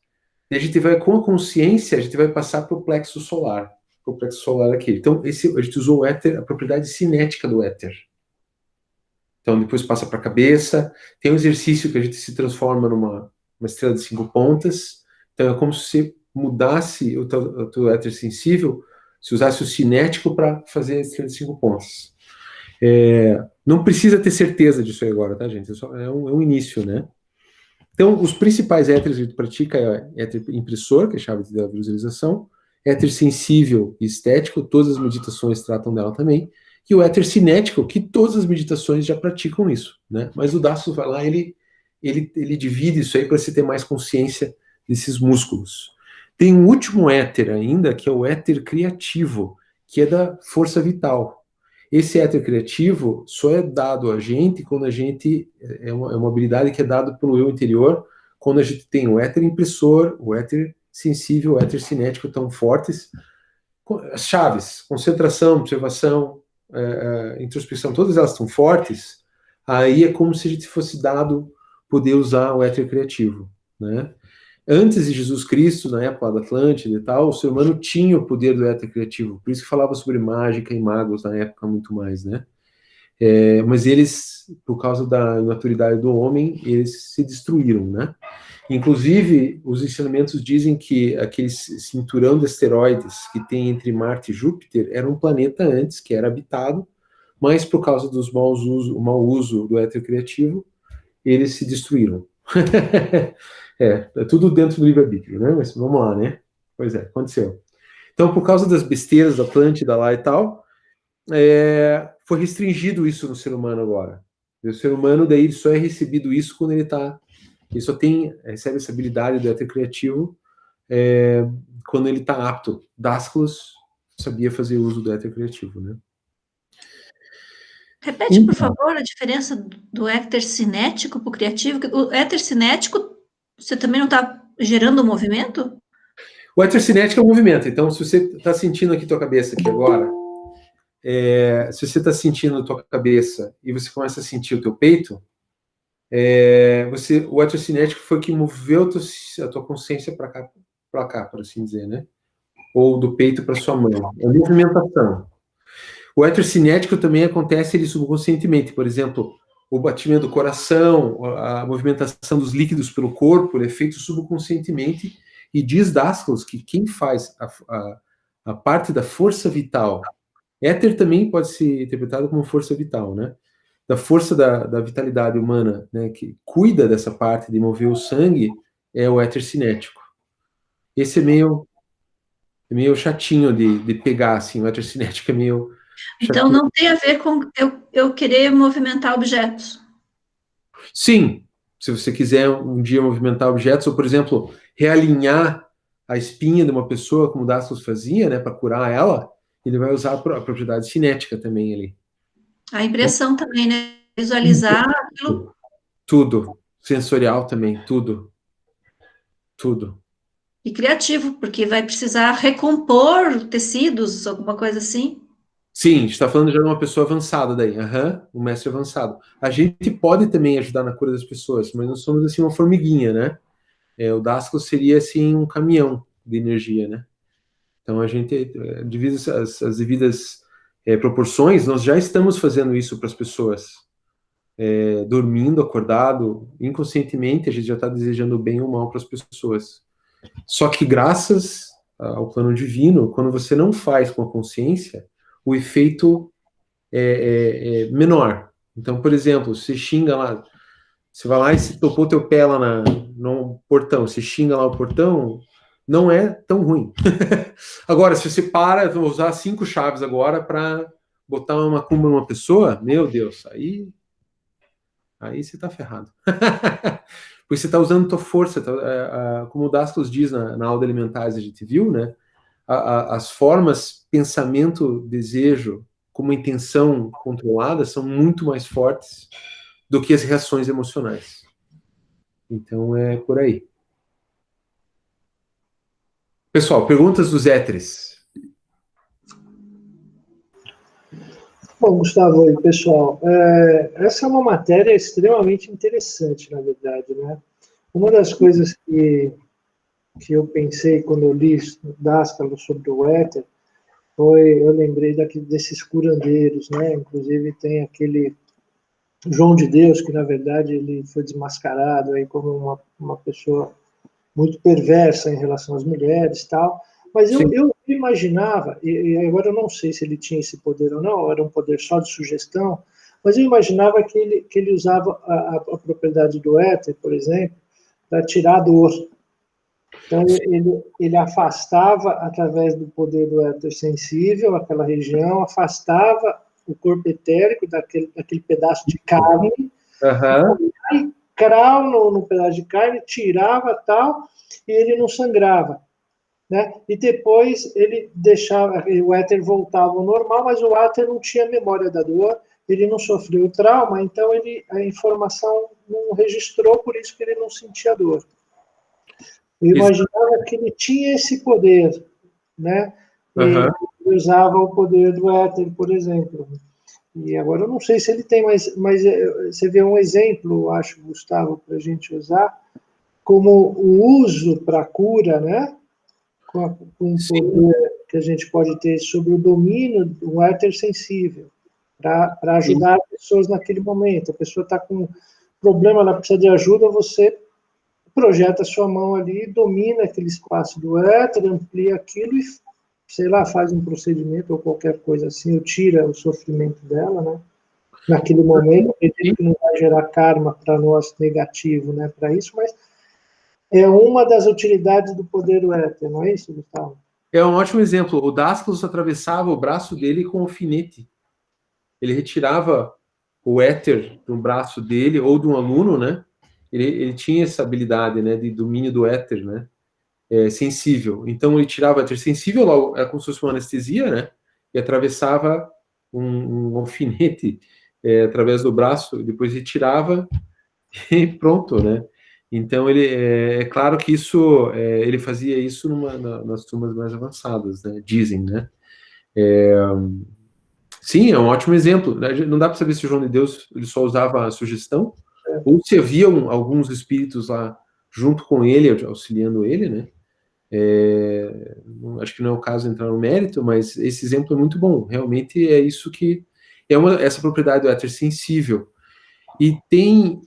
e a gente vai, com a consciência, a gente vai passar para o plexo solar. O plexo solar aqui. Então, a gente usou o éter, a propriedade cinética do éter. Então, depois passa para a cabeça. Tem um exercício que a gente se transforma numa estrela de 5 pontas. Então, é como se você mudasse o teu éter sensível, se usasse o cinético para fazer a estrela de 5 pontas. Não precisa ter certeza disso aí agora, tá, gente? É um início, né? Então, os principais éteres que a gente pratica é éter impressor, que é a chave da visualização, éter sensível e estético, todas as meditações tratam dela também, e o éter cinético, que todas as meditações já praticam isso, né? Mas o Dassos vai lá, ele divide isso aí para você ter mais consciência desses músculos. Tem um último éter ainda, que é o éter criativo, que é da força vital. Esse éter criativo só é dado a gente quando a gente... É uma habilidade que é dada pelo eu interior, quando a gente tem o éter impressor, o éter sensível, o éter cinético tão fortes. As chaves, concentração, observação, introspecção, todas elas estão fortes, aí é como se a gente fosse dado poder usar o éter criativo, né? Antes de Jesus Cristo, na época da Atlântida e tal, o ser humano tinha o poder do éter criativo, por isso que falava sobre mágica e magos na época muito mais, né? Mas eles, por causa da imaturidade do homem, eles se destruíram, né? Inclusive, os ensinamentos dizem que aquele cinturão de asteroides que tem entre Marte e Júpiter era um planeta antes, que era habitado, mas por causa dos mau uso do éter criativo, eles se destruíram. É tudo dentro do livre-arbítrio, né? Mas vamos lá, né? Pois é, aconteceu. Então, por causa das besteiras da Atlântida lá e tal, foi restringido isso no ser humano agora. E o ser humano, daí, só é recebido isso quando ele só recebe essa habilidade do éter criativo quando ele está apto. Dasclos sabia fazer uso do éter criativo, né? Repete, por favor, a diferença do éter cinético para o criativo. O éter cinético, você também não está gerando movimento? O éter cinético é um movimento. Então, se você está sentindo aqui tua cabeça aqui agora, se você está sentindo a tua cabeça e você começa a sentir o teu peito, o éter cinético foi o que moveu a tua consciência para cá, por assim dizer, né? Ou do peito para sua mão. É movimentação. O éter cinético também acontece subconscientemente. Por exemplo, o batimento do coração, a movimentação dos líquidos pelo corpo, ele é feito subconscientemente. E diz Dasclos que quem faz a parte da força vital, éter também pode ser interpretado como força vital, né? Da força da vitalidade humana, né? Que cuida dessa parte de mover o sangue, é o éter cinético. Esse é meio chatinho de pegar, assim, o éter cinético é meio... Então, não tem a ver com eu querer movimentar objetos. Sim, se você quiser um dia movimentar objetos, ou, por exemplo, realinhar a espinha de uma pessoa, como o Dasclos fazia, né, para curar ela, ele vai usar a propriedade cinética também ali. A impressão também, né? Visualizar aquilo. Tudo. Sensorial também, tudo. Tudo. E criativo, porque vai precisar recompor tecidos, alguma coisa assim. Sim, a gente está falando já de uma pessoa avançada daí, um mestre avançado. A gente pode também ajudar na cura das pessoas, mas nós somos assim uma formiguinha, né? O Dasco seria assim um caminhão de energia, né? Então a gente, devido às devidas proporções, nós já estamos fazendo isso para as pessoas. Dormindo, acordado, inconscientemente, a gente já está desejando bem ou mal para as pessoas. Só que graças ao plano divino, quando você não faz com a consciência, o efeito é menor. Então, por exemplo, você xinga lá, você vai lá e se topou teu pé lá no portão, você xinga lá o portão, não é tão ruim. Agora, se você vou usar 5 chaves agora para botar uma macumba numa pessoa, meu Deus, aí você tá ferrado. Porque você tá usando tua força, como o Dasclos diz na aula de elementares, a gente viu, né? As formas, pensamento, desejo, como intenção controlada, são muito mais fortes do que as reações emocionais. Então é por aí. Pessoal, perguntas dos éteres. Bom, Gustavo, e pessoal, essa é uma matéria extremamente interessante, na verdade, né? Uma das coisas que eu pensei quando eu li Dáskalo sobre o éter eu lembrei desses curandeiros, né? Inclusive tem aquele João de Deus, que na verdade ele foi desmascarado aí como uma pessoa muito perversa em relação às mulheres e tal. Mas eu imaginava, e agora eu não sei se ele tinha esse poder ou não, era um poder só de sugestão, mas eu imaginava que ele usava a propriedade do éter, por exemplo, para tirar a dor. Então ele afastava, através do poder do éter sensível, aquela região, afastava o corpo etérico daquele pedaço de carne, e crau no pedaço de carne, tirava tal, e ele não sangrava. Né? E depois ele deixava, o éter voltava ao normal, mas o éter não tinha memória da dor, ele não sofreu trauma, então a informação não registrou, por isso que ele não sentia dor. Eu imaginava que ele tinha esse poder, né? Ele usava o poder do éter, por exemplo. E agora eu não sei se ele tem, mas você vê um exemplo, acho, Gustavo, para a gente usar, como o uso para cura, né? Com o poder que a gente pode ter sobre o domínio do éter sensível, para ajudar as pessoas naquele momento. A pessoa está com problema, ela precisa de ajuda, você projeta a sua mão ali, domina aquele espaço do éter, amplia aquilo e, sei lá, faz um procedimento ou qualquer coisa assim, ou tira o sofrimento dela, né? Naquele momento, acredito que não vai gerar karma para nós negativo, né, para isso, mas é uma das utilidades do poder do éter, não é isso, Gustavo? É um ótimo exemplo. O Dasclos atravessava o braço dele com um alfinete. Ele retirava o éter do braço dele, ou de um aluno, né? Ele tinha essa habilidade, né, de domínio do éter, né? Sensível. Então ele tirava o éter sensível, logo, era como se fosse uma anestesia, né? E atravessava um alfinete através do braço, depois retirava e pronto, né? Então é claro que isso ele fazia isso nas turmas mais avançadas, né? Dizem, né? Sim, é um ótimo exemplo. Não dá para saber se o João de Deus ele só usava a sugestão ou se haviam alguns espíritos lá junto com ele, auxiliando ele, né? Acho que não é o caso de entrar no mérito, mas esse exemplo é muito bom. Realmente é isso que essa propriedade do éter sensível. E tem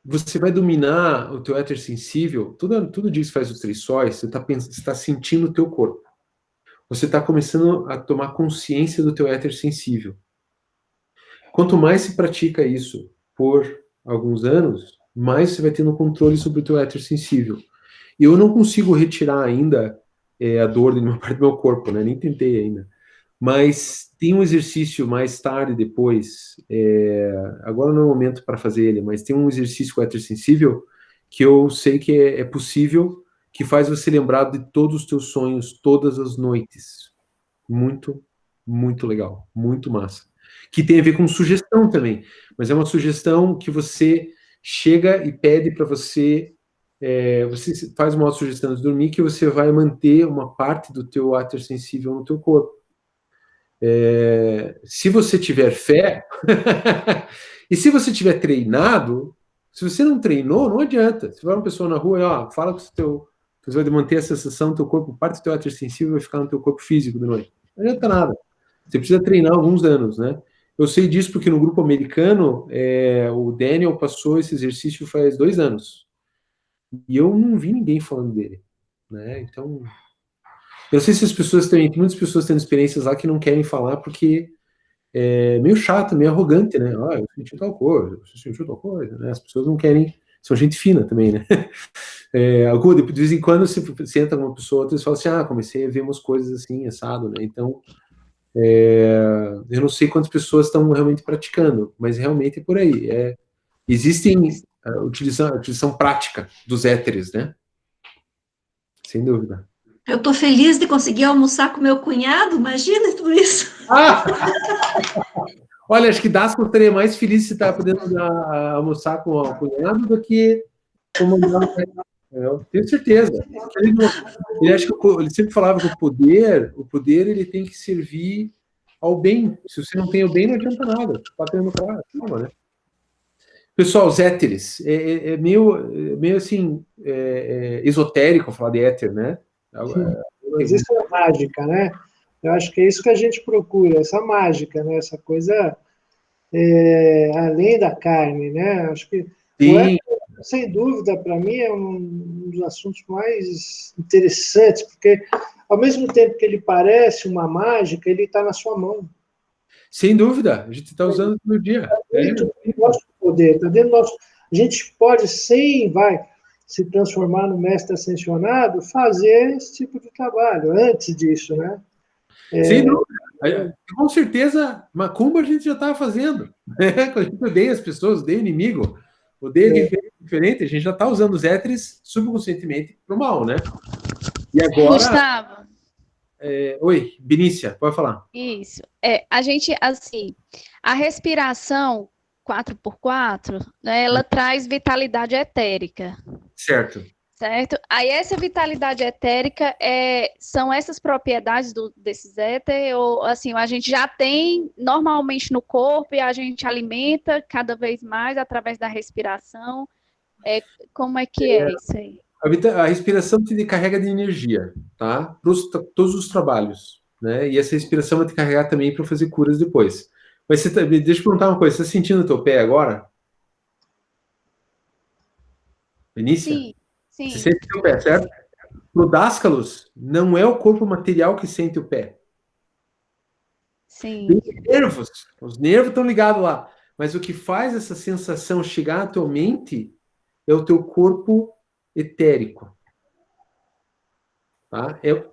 você vai dominar o teu éter sensível, tudo disso faz os 3 sóis, você está sentindo o teu corpo. Você está começando a tomar consciência do teu éter sensível. Quanto mais se pratica isso por alguns anos, mais você vai tendo controle sobre o teu éter sensível. E eu não consigo retirar ainda a dor de uma parte do meu corpo, né? Nem tentei ainda. Mas tem um exercício mais tarde, depois, agora não é o momento para fazer ele, mas tem um exercício com éter sensível que eu sei que é possível, que faz você lembrar de todos os teus sonhos, todas as noites. Muito, muito legal, muito massa. Que tem a ver com sugestão também, mas é uma sugestão que você chega e pede para você você faz uma autossugestão de dormir que você vai manter uma parte do teu áter sensível no teu corpo. Se você tiver fé, e se você tiver treinado, se você não treinou, não adianta. Se for uma pessoa na rua, ó, fala com o teu, você vai manter a sensação do teu corpo, parte do teu áter sensível vai ficar no teu corpo físico de noite. Não adianta nada. Você precisa treinar alguns anos, né? Eu sei disso porque no grupo americano, o Daniel passou esse exercício faz 2 anos. E eu não vi ninguém falando dele, né? Então, eu sei se as pessoas têm, muitas pessoas têm experiências lá que não querem falar porque é meio chato, meio arrogante, né? Ah, eu senti tal coisa, você sentiu tal coisa, né? As pessoas não querem, são gente fina também, né? De vez em quando você senta com uma pessoa, outra, e fala assim, comecei a ver umas coisas assim, assado, né? Então, eu não sei quantas pessoas estão realmente praticando, mas realmente é por aí. Existem utilização prática dos éteres, né? Sem dúvida. Eu estou feliz de conseguir almoçar com meu cunhado, imagina tudo isso. Olha, acho que Dasco estaria mais feliz se estar podendo almoçar com o cunhado do que comandar. Eu tenho certeza. Ele sempre falava que o poder ele tem que servir ao bem. Se você não tem o bem, não adianta nada. Está tendo calma, né? Pessoal, os éteres, é meio assim, esotérico falar de éter, né? Mas isso é mágica, né? Eu acho que é isso que a gente procura, essa mágica, né? Essa coisa além da carne, né? Acho que o éter, sem dúvida, para mim, é um dos assuntos mais interessantes, porque ao mesmo tempo que ele parece uma mágica, ele está na sua mão. Sem dúvida, a gente está usando todo dia. Está dentro do nosso poder, está dentro do nosso... A gente pode, se transformar no mestre ascensionado, fazer esse tipo de trabalho, antes disso, né? Sem dúvida. Com certeza, macumba a gente já estava fazendo. Quando a gente odeia as pessoas, odeia o inimigo, odeia diferente, a gente já está usando os éteres subconscientemente para o mal, né? E agora... Gustavo. Oi, Vinícia, pode falar. Isso. A gente, assim, a respiração 4x4, né, ela traz vitalidade etérica. Certo. Certo? Aí essa vitalidade etérica são essas propriedades desses éter, ou assim, a gente já tem normalmente no corpo e a gente alimenta cada vez mais através da respiração. Como é que é isso aí? A respiração te carrega de energia, tá? Para todos os trabalhos, né? E essa respiração vai te carregar também para fazer curas depois. Mas deixa eu perguntar uma coisa, você está sentindo o teu pé agora? Vinícia? Sim. Você sente o teu pé, certo? No Dascalos, não é o corpo material que sente o pé. Sim. Os nervos estão ligados lá. Mas o que faz essa sensação chegar à tua mente é o teu corpo etérico. Tá? Eu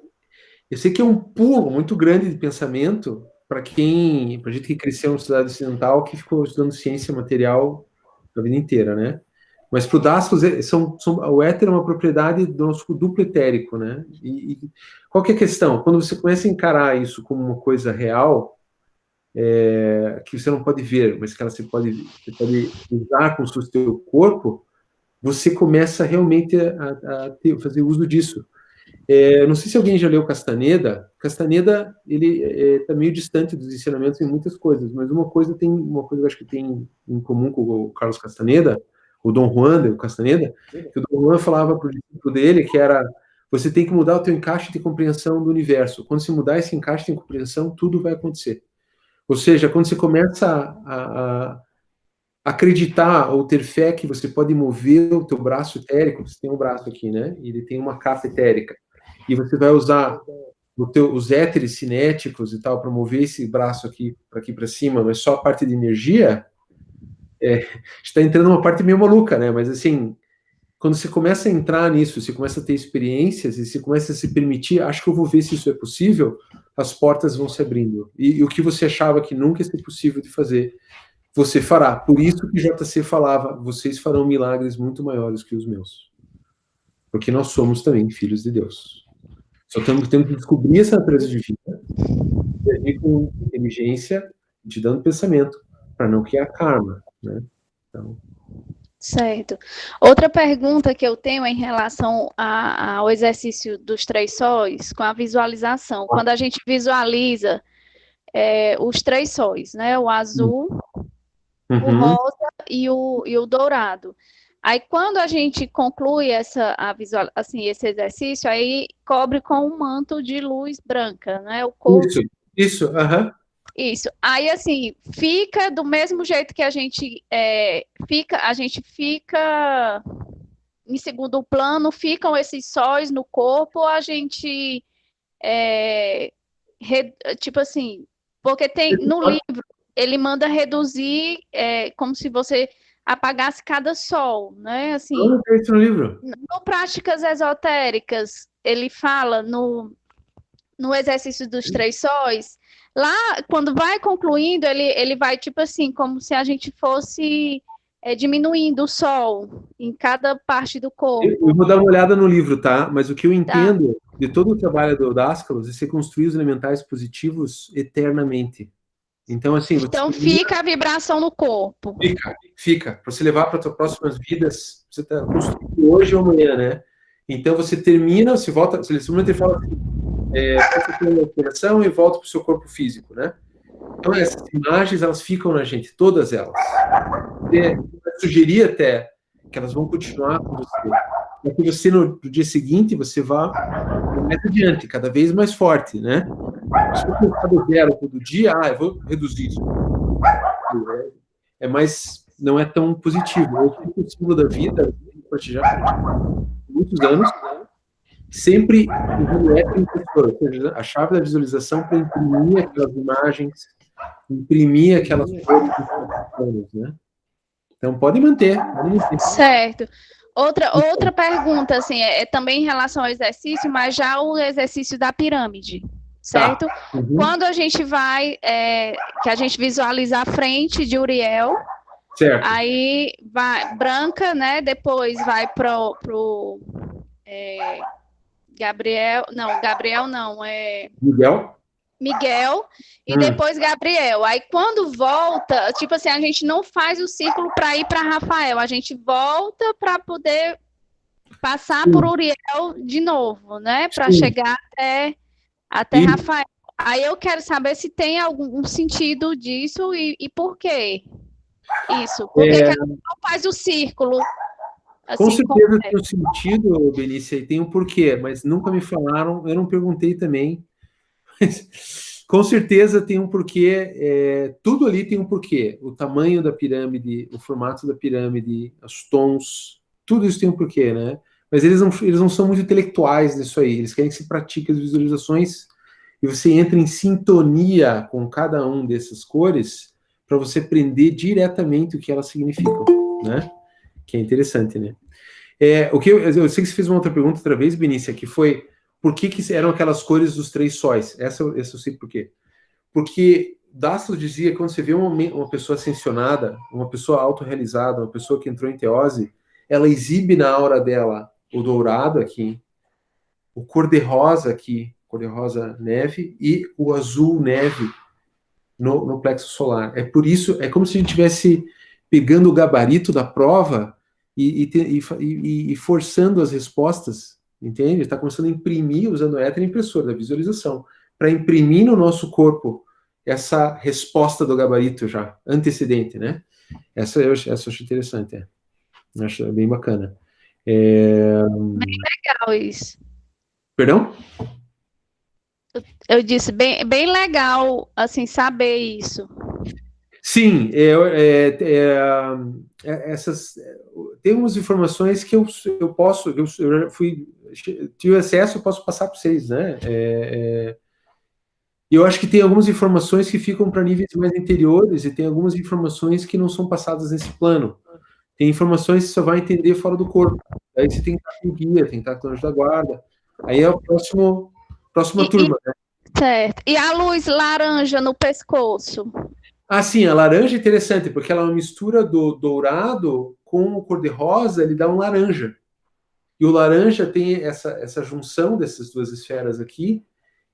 sei que é um pulo muito grande de pensamento para gente que cresceu na sociedade ocidental, que ficou estudando ciência material a vida inteira, né? Mas para o Dascos, o éter é uma propriedade do nosso duplo etérico, né? E qual que é a questão? Quando você começa a encarar isso como uma coisa real, que você não pode ver, mas que você pode usar como se fosse o teu corpo, você começa realmente a fazer uso disso. Não sei se alguém já leu Castaneda. Castaneda, ele está meio distante dos ensinamentos em muitas coisas, mas uma coisa que eu acho que tem em comum com o Carlos Castaneda, o Dom Juan de Castaneda, que o Dom Juan falava para o discípulo dele que era: você tem que mudar o teu encaixe de compreensão do universo. Quando você mudar esse encaixe de compreensão, tudo vai acontecer. Ou seja, quando você começa a acreditar ou ter fé que você pode mover o teu braço etérico, você tem um braço aqui, né? E ele tem uma capa etérica. E você vai usar os éteres cinéticos e tal para mover esse braço aqui para cima, mas só a parte de energia, está entrando uma parte meio maluca, né? Mas assim, quando você começa a entrar nisso, você começa a ter experiências e você começa a se permitir, acho que eu vou ver se isso é possível, as portas vão se abrindo. E o que você achava que nunca ia ser possível de fazer, você fará. Por isso que JC falava, vocês farão milagres muito maiores que os meus. Porque nós somos também filhos de Deus. Só temos que descobrir essa natureza divina, e agir com inteligência, te dando pensamento, para não criar karma, né? Então... Certo. Outra pergunta que eu tenho é em relação ao exercício dos 3 sóis, com a visualização. Quando a gente visualiza os 3 sóis, né? O azul, o rosa e o dourado. Aí, quando a gente conclui esse exercício, aí cobre com um manto de luz branca, né? O corpo. Isso, aham. Isso. Aí, assim, fica do mesmo jeito que a gente fica em segundo plano, ficam esses sóis no corpo, ou a gente, tipo assim, porque tem no livro, ele manda reduzir, como se você apagasse cada sol, né? Assim, Não tem isso no livro. no Práticas Esotéricas, ele fala no exercício dos 3 sóis, lá, quando vai concluindo, ele vai, tipo assim, como se a gente fosse diminuindo o sol em cada parte do corpo. Eu vou dar uma olhada no livro, tá? Mas o que eu entendo de todo o trabalho do Dascalos é você construir os elementais positivos eternamente. Então, assim... Então, fica a vibração no corpo. Fica. Para você levar para as suas próximas vidas, você está construindo hoje ou amanhã, né? Então, você termina, você volta... Você fala assim, passa pela operação e volta para o seu corpo físico, né? Então, essas imagens, elas ficam na gente, todas elas. Eu sugerir até que elas vão continuar com você. Para que você, no dia seguinte, você vá mais adiante, cada vez mais forte, né? Se eu pensar do zero todo dia, eu vou reduzir isso. Mas não é tão positivo. Eu tenho o símbolo da vida, já há muitos anos, sempre ou seja, a chave da visualização para imprimir aquelas imagens, imprimir aquelas coisas, né? Então, pode manter. Certo. Outra pergunta, assim, também em relação ao exercício, mas já o exercício da pirâmide, certo? Tá. Uhum. Quando a gente vai, que a gente visualiza a frente de Uriel, certo. Aí vai branca, né? Depois vai pro Gabriel não, Miguel, e depois Gabriel. Aí quando volta, tipo assim, a gente não faz o círculo para ir para Rafael, a gente volta para poder passar por Uriel de novo, né? Para chegar até Rafael. Aí eu quero saber se tem algum sentido disso e por quê isso. Por que ela não faz o círculo? Com certeza tem um sentido, Benícia, e tem um porquê, mas nunca me falaram, eu não perguntei também. Com certeza tem um porquê, tudo ali tem um porquê. O tamanho da pirâmide, o formato da pirâmide, os tons, tudo isso tem um porquê, né? Mas eles não são muito intelectuais nisso aí, eles querem que se pratique as visualizações e você entra em sintonia com cada um dessas cores para você aprender diretamente o que elas significam, né? Que é interessante, né? Eu sei que você fez uma outra pergunta outra vez, Benícia, que foi por que eram aquelas cores dos 3 sóis? Essa eu sei por quê. Porque Dastos dizia que quando você vê uma pessoa ascensionada, uma pessoa autorrealizada, uma pessoa que entrou em teose, ela exibe na aura dela o dourado aqui, o cor-de-rosa aqui, cor-de-rosa neve, e o azul neve no plexo solar. É por isso, é como se a gente estivesse pegando o gabarito da prova e forçando as respostas, entende? Está começando a imprimir, usando a impressora da visualização, para imprimir no nosso corpo essa resposta do gabarito já, antecedente, né? Essa eu acho interessante, Eu acho bem bacana. Bem legal isso. Perdão? Eu disse, bem legal, assim, saber isso. Sim, tem umas informações que eu já tive acesso, eu posso passar para vocês, né? Eu acho que tem algumas informações que ficam para níveis mais interiores e tem algumas informações que não são passadas nesse plano. Tem informações que você só vai entender fora do corpo. Aí você tem que estar com guia, tem que estar com o anjo da guarda. Aí é a próxima turma, né? Certo. E a luz laranja no pescoço? Ah, sim, a laranja é interessante, porque ela é uma mistura do dourado com o cor-de-rosa, ele dá um laranja. E o laranja tem essa junção dessas duas esferas aqui,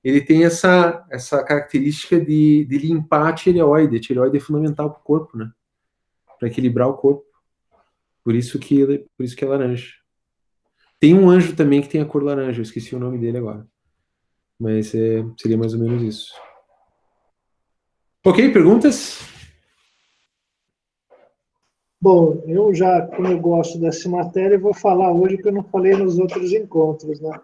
ele tem essa característica de limpar a tireoide. A tireoide é fundamental para o corpo, né? Para equilibrar o corpo. Por isso que é laranja. Tem um anjo também que tem a cor laranja, eu esqueci o nome dele agora. Mas seria mais ou menos isso. Ok, perguntas? Bom, como eu gosto dessa matéria, vou falar hoje que eu não falei nos outros encontros, né?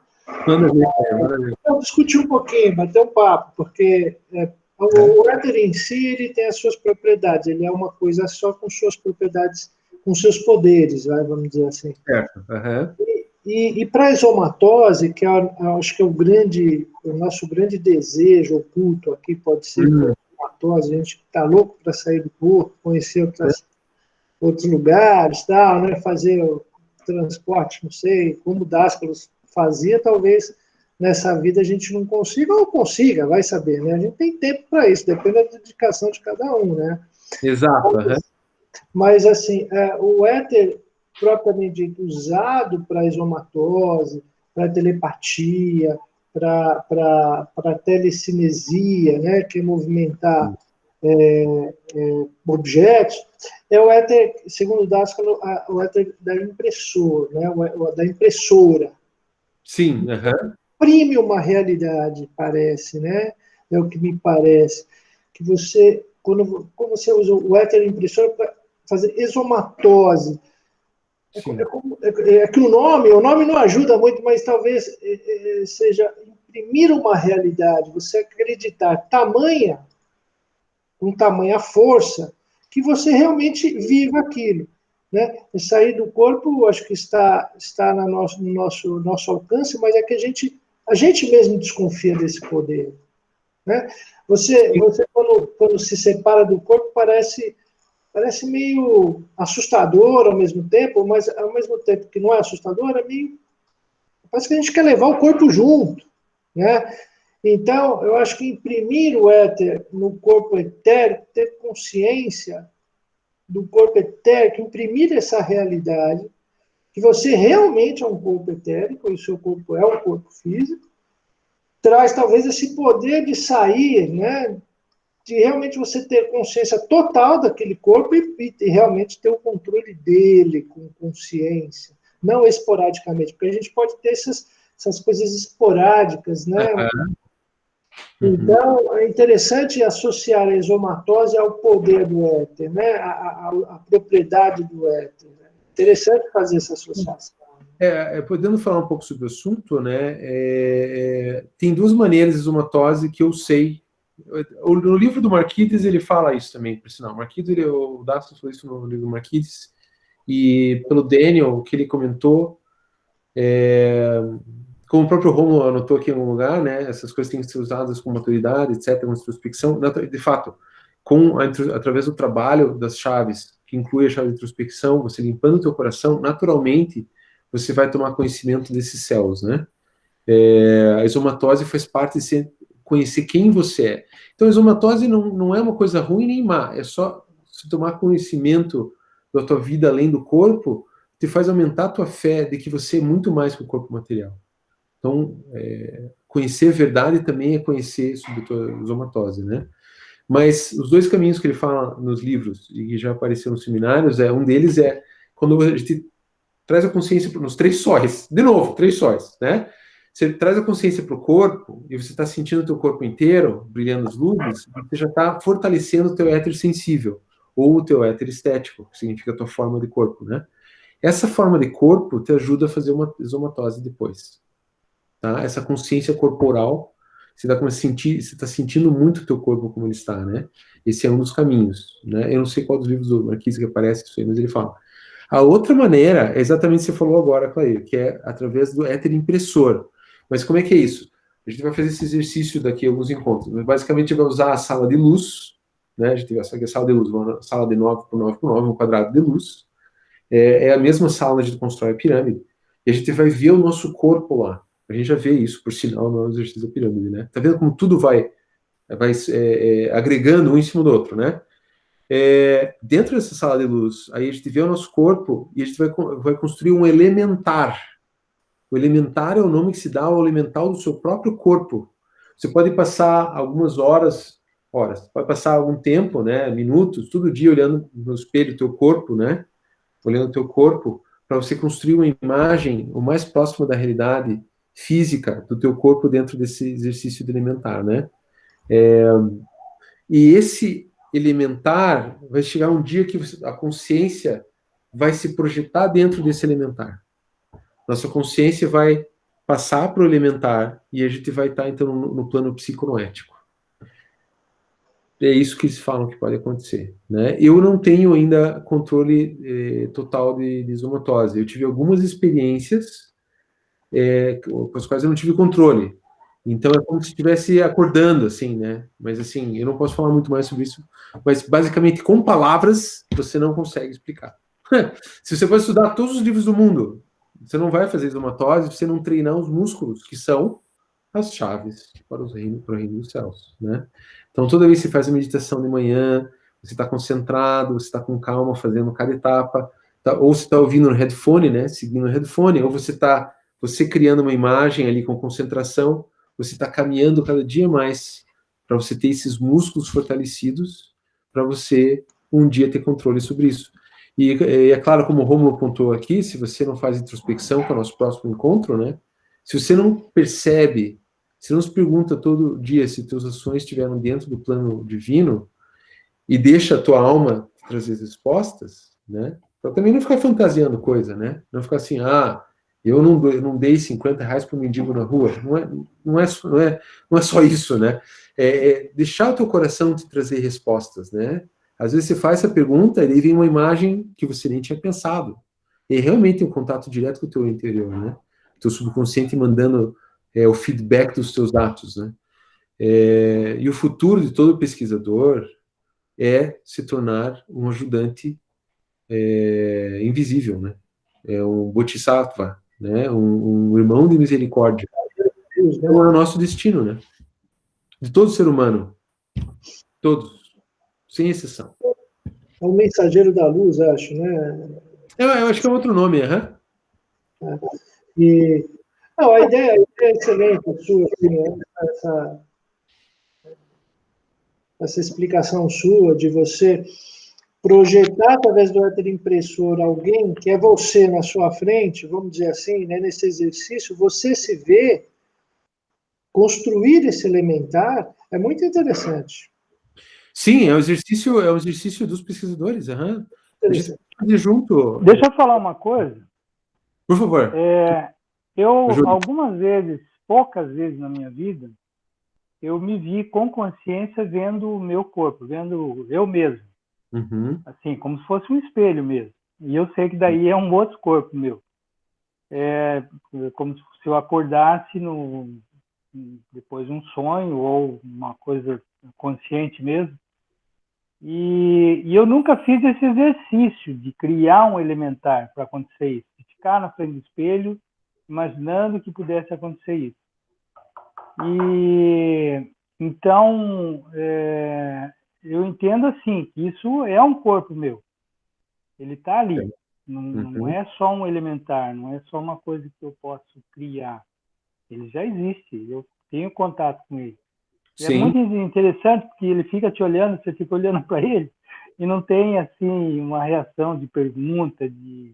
Manda ver, manda ver. Vamos discutir um pouquinho, bater um papo, porque o éter em si ele tem as suas propriedades, ele é uma coisa só com suas propriedades, com seus poderes, vamos dizer assim. Certo. Uhum. E para a exomatose, que acho que é o nosso grande desejo oculto aqui, pode ser a exomatose, a gente está louco para sair do corpo, conhecer outros lugares, tal, né? Fazer o transporte, não sei, como o Dascalos fazia, talvez nessa vida a gente não consiga ou consiga, vai saber, né? A gente tem tempo para isso, depende da dedicação de cada um, né? Exato. Mas assim, o éter propriamente dito, usado para exomatose, para telepatia, para telecinesia, né? Que é movimentar objetos, é o éter, segundo o Daskalo, o éter da impressora, né? Da impressora. Sim. Imprime uma realidade, parece, né? É o que me parece. Que você, quando você usa o éter impressor para fazer exomatose, é que o nome não ajuda muito, mas talvez seja imprimir uma realidade, você acreditar com tamanha força, que você realmente viva aquilo. Né? E sair do corpo, acho que está no nosso alcance, mas é que a gente mesmo desconfia desse poder. Né? Você quando se separa do corpo, parece meio assustador ao mesmo tempo, mas ao mesmo tempo que não é assustador, parece que a gente quer levar o corpo junto. Né? Então, eu acho que imprimir o éter no corpo etérico, ter consciência do corpo etérico, imprimir essa realidade, que você realmente é um corpo etérico, e o seu corpo é um corpo físico, traz talvez esse poder de sair, né, de realmente você ter consciência total daquele corpo e realmente ter o controle dele com consciência, não esporadicamente, porque a gente pode ter essas coisas esporádicas, né? Então, é interessante associar a exomatose ao poder do éter, né? A propriedade do éter. Né? Interessante fazer essa associação. Podendo falar um pouco sobre o assunto, né? Tem duas maneiras de exomatose que eu sei. No livro do Marquides ele fala isso também, por sinal. O Dastos falou isso no livro do Marquides, e pelo Daniel, que ele comentou, como o próprio Romulo anotou aqui em algum lugar, né? Essas coisas têm que ser usadas com maturidade, etc., com introspecção. De fato, através do trabalho das chaves, que inclui a chave de introspecção, você limpando o teu coração, naturalmente você vai tomar conhecimento desses céus, né? A exomatose faz parte de conhecer quem você é. Então, a exomatose não é uma coisa ruim nem má, é só se tomar conhecimento da tua vida além do corpo, te faz aumentar a tua fé de que você é muito mais que o corpo material. Então, conhecer a verdade também é conhecer sobre a tua exomatose, né? Mas os dois caminhos que ele fala nos livros e que já apareceu nos seminários, um deles é quando a gente traz a consciência nos três sóis. De novo, três sóis, né? Você traz a consciência para o corpo e você está sentindo o teu corpo inteiro, brilhando as luzes, você já está fortalecendo o teu éter sensível, ou o teu éter estético, que significa a tua forma de corpo, né? Essa forma de corpo te ajuda a fazer uma exomatose depois. Tá? Essa consciência corporal, você está sentindo muito o teu corpo como ele está, né? Esse é um dos caminhos, né? Eu não sei qual dos livros do Marquise que aparece isso aí, mas ele fala. A outra maneira é exatamente o que você falou agora, Clair, que é através do éter impressor. Mas como é que é isso? A gente vai fazer esse exercício daqui a alguns encontros. Mas basicamente, a gente vai usar a sala de luz, né? A gente tem essa sala de luz, uma sala de 9 por 9 por 9, um quadrado de luz. É a mesma sala onde a gente constrói a pirâmide. E a gente vai ver o nosso corpo lá. A gente já vê isso, por sinal, no exercício da pirâmide, né? Tá vendo como tudo vai agregando um em cima do outro, né? Dentro dessa sala de luz, aí a gente vê o nosso corpo e a gente vai construir um elementar. O elementar é o nome que se dá ao elemental do seu próprio corpo. Você pode passar algumas horas, pode passar algum tempo, né, minutos, todo dia olhando no espelho do teu corpo, né, olhando o teu corpo, para você construir uma imagem o mais próxima da realidade física do teu corpo dentro desse exercício de elementar, né? E esse elementar vai chegar um dia que a consciência vai se projetar dentro desse elementar. Nossa consciência vai passar para o elementar e a gente vai estar, então, no plano psiconoético. É isso que eles falam que pode acontecer, né? Eu não tenho ainda controle total de somatose. Eu tive algumas experiências com as quais eu não tive controle. Então é como se estivesse acordando, assim, né? Mas assim, eu não posso falar muito mais sobre isso. Mas basicamente, com palavras, você não consegue explicar. Se você for estudar todos os livros do mundo, você não vai fazer somatose se você não treinar os músculos, que são as chaves para o reino dos céus, né? Então, toda vez que você faz a meditação de manhã, você está concentrado, você está com calma, fazendo cada etapa, ou você está ouvindo no headphone, né? Seguindo o headphone, ou você criando uma imagem ali com concentração, você está caminhando cada dia mais para você ter esses músculos fortalecidos, para você um dia ter controle sobre isso. E é claro, como o Rômulo apontou aqui, se você não faz introspecção, que é o nosso próximo encontro, né? Se você não percebe, se não se pergunta todo dia se suas ações estiveram dentro do plano divino e deixa a tua alma trazer as respostas, né? Para também não ficar fantasiando coisa, né? Não ficar assim, eu não dei R$ 50 para um mendigo na rua. Não é só isso, né? É deixar o teu coração te trazer respostas, né? Às vezes você faz essa pergunta e aí vem uma imagem que você nem tinha pensado. E realmente tem um contato direto com o teu interior, né? Teu subconsciente mandando o feedback dos teus atos, né? E o futuro de todo pesquisador é se tornar um ajudante invisível, né? É um bodhisattva, né? Um irmão de misericórdia. Então é o nosso destino, né? De todo ser humano. Todos. Sem exceção. É o mensageiro da luz, acho, né? Eu acho que é outro nome, E não, a ideia é excelente, sua, assim, essa explicação sua de você projetar através do impressor alguém que é você na sua frente, vamos dizer assim, né, nesse exercício, você se vê construir esse elementar é muito interessante. Sim, é o exercício dos pesquisadores. A gente fazer junto. Deixa eu falar uma coisa. Por favor. Algumas vezes, poucas vezes na minha vida, eu me vi com consciência vendo o meu corpo, vendo eu mesmo. Uhum. Assim, como se fosse um espelho mesmo. E eu sei que daí é um outro corpo meu. É como se eu acordasse depois de um sonho ou uma coisa consciente mesmo. E eu nunca fiz esse exercício de criar um elementar para acontecer isso, de ficar na frente do espelho, imaginando que pudesse acontecer isso. E então eu entendo assim que isso é um corpo meu, ele está ali, não é só um elementar, não é só uma coisa que eu posso criar, ele já existe, eu tenho contato com ele. E é muito interessante porque ele fica te olhando, você fica olhando para ele e não tem assim uma reação de pergunta, de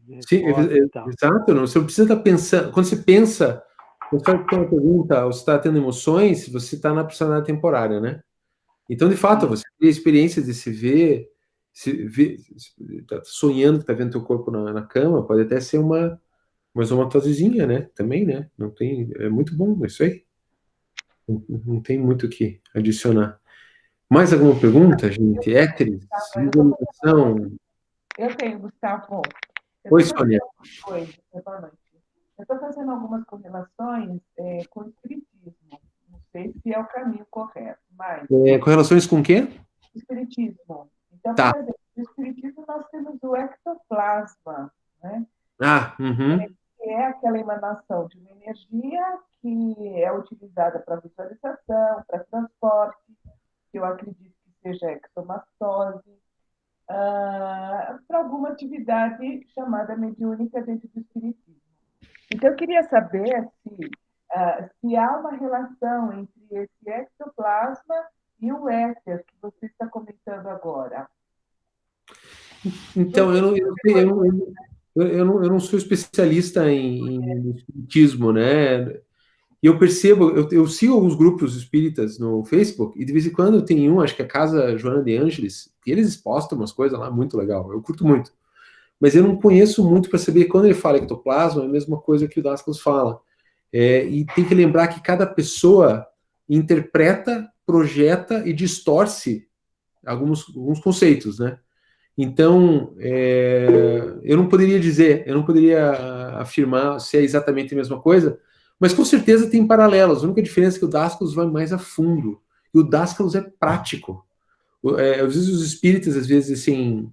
resposta e tal. Exato, não, você não precisa estar pensando. Quando você pensa, quando você faz uma pergunta, ou você está tendo emoções, você está na personalidade temporária, né? Então, de fato, você tem a experiência de se ver tá sonhando que está vendo teu corpo na cama, pode até ser uma somatosezinha, né? Também, né? Não tem, é muito bom isso aí. Não tem muito o que adicionar. Mais alguma pergunta, gente? Éteres, visualização. Eu tenho, Gustavo. Oi, Sônia. Oi, boa noite. Eu estou fazendo algumas correlações com o espiritismo. Não sei se é o caminho correto, mas... Correlações com o quê? Espiritismo. Então, tá. Por exemplo, no espiritismo nós temos o ectoplasma, né? Que é aquela emanação de uma energia que é utilizada para visualização, para transporte, que eu acredito que seja ectomastose, para alguma atividade chamada mediúnica dentro do espiritismo. Então, eu queria saber se há uma relação entre esse ectoplasma e o éter que você está comentando agora. Então, eu não sou especialista em espiritismo, né? E eu percebo, eu sigo alguns grupos espíritas no Facebook, e de vez em quando tem um, acho que é a Casa Joana de Ângeles, e eles postam umas coisas lá muito legal, eu curto muito. Mas eu não conheço muito para saber, quando ele fala ectoplasma, é a mesma coisa que o Dasclos fala. E tem que lembrar que cada pessoa interpreta, projeta e distorce alguns conceitos, né? Então, eu não poderia dizer, eu não poderia afirmar se é exatamente a mesma coisa, mas com certeza tem paralelos. A única diferença é que o Dasclos vai mais a fundo. E o Dasclos é prático. Às vezes os espíritas, às vezes, assim,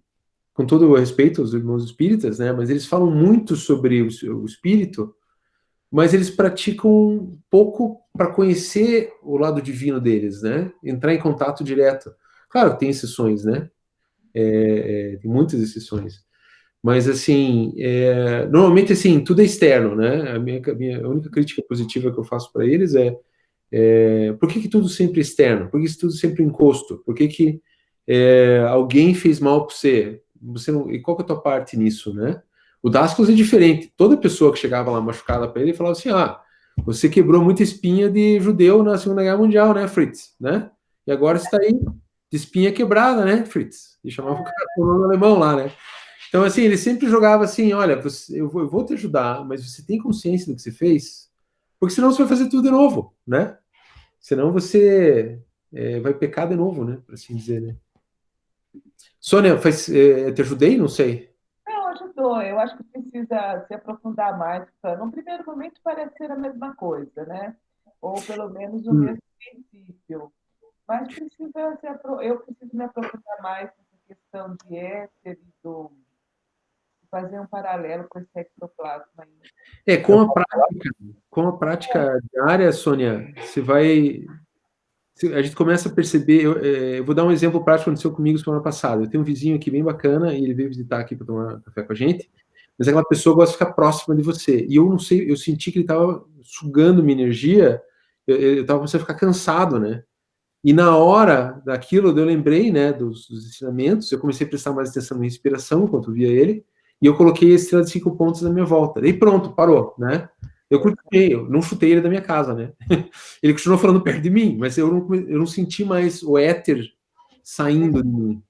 com todo o respeito aos irmãos espíritas, né, mas eles falam muito sobre o espírito, mas eles praticam um pouco para conhecer o lado divino deles, né? Entrar em contato direto. Claro, tem exceções, né? Tem muitas exceções. Mas, assim, normalmente, assim, tudo é externo, né? A única crítica positiva que eu faço para eles por que tudo sempre é externo? Por que tudo sempre encosto? Por que alguém fez mal para você? E qual que é a tua parte nisso, né? O Dasclos é diferente. Toda pessoa que chegava lá machucada para ele falava assim, você quebrou muita espinha de judeu na Segunda Guerra Mundial, né, Fritz? Né? E agora você está aí de espinha quebrada, né, Fritz? E chamava o cara por nome alemão lá, né? Então, assim, ele sempre jogava assim, olha, eu vou te ajudar, mas você tem consciência do que você fez? Porque senão você vai fazer tudo de novo, né? Senão você vai pecar de novo, né? Por assim dizer, né? Sônia, te ajudei? Não sei. Não, ajudou. Eu acho que precisa se aprofundar mais. No primeiro momento parece ser a mesma coisa, né? Ou pelo menos o mesmo princípio. Mas eu preciso me aprofundar mais nessa questão de éter e fazer um paralelo com esse ectoplasma aí. Com a prática diária, Sônia, a gente começa a perceber. Eu vou dar um exemplo prático que aconteceu comigo semana passada. Eu tenho um vizinho aqui bem bacana e ele veio visitar aqui para tomar café com a gente. Mas aquela pessoa gosta de ficar próxima de você. E eu não sei, eu senti que ele estava sugando minha energia. Eu estava começando a ficar cansado, né? E na hora daquilo, eu lembrei, né, dos ensinamentos. Eu comecei a prestar mais atenção na respiração enquanto via ele. E eu coloquei a estrela de 5 pontos na minha volta. E pronto, parou, né? Eu não chutei ele da minha casa, né? Ele continuou falando perto de mim, mas eu não senti mais o éter saindo de mim.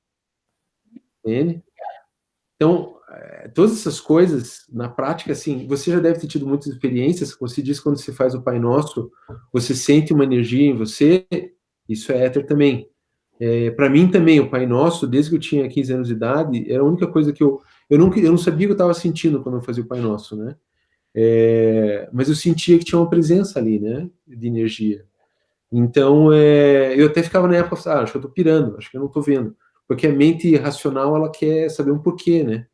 Entende? Então, todas essas coisas, na prática, assim, você já deve ter tido muitas experiências. Você diz que quando você faz o Pai Nosso, você sente uma energia em você, isso é éter também. Para mim também, o Pai Nosso, desde que eu tinha 15 anos de idade, era a única coisa que eu não sabia o que eu estava sentindo quando eu fazia o Pai Nosso, né? Mas eu sentia que tinha uma presença ali, né, de energia. Então, eu até ficava na época, acho que eu tô pirando, acho que eu não tô vendo. Porque a mente racional, ela quer saber um porquê, né?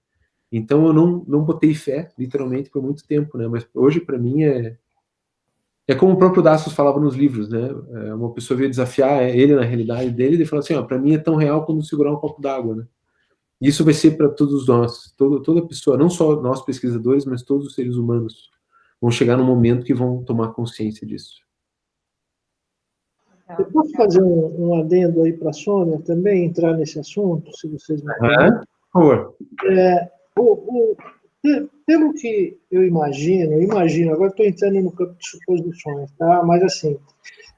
Então, eu não botei fé, literalmente, por muito tempo, né? Mas hoje, para mim, é como o próprio Dassos falava nos livros, né? Uma pessoa veio desafiar ele na realidade dele, ele falou assim, para mim é tão real como segurar um copo d'água, né? Isso vai ser para todos nós, toda pessoa, não só nós pesquisadores, mas todos os seres humanos vão chegar no momento que vão tomar consciência disso. Eu posso fazer um adendo aí para a Sônia também, entrar nesse assunto, se vocês me permitem? Por favor. Pelo que eu imagino, agora estou entrando no campo de suposições, tá? Mas assim,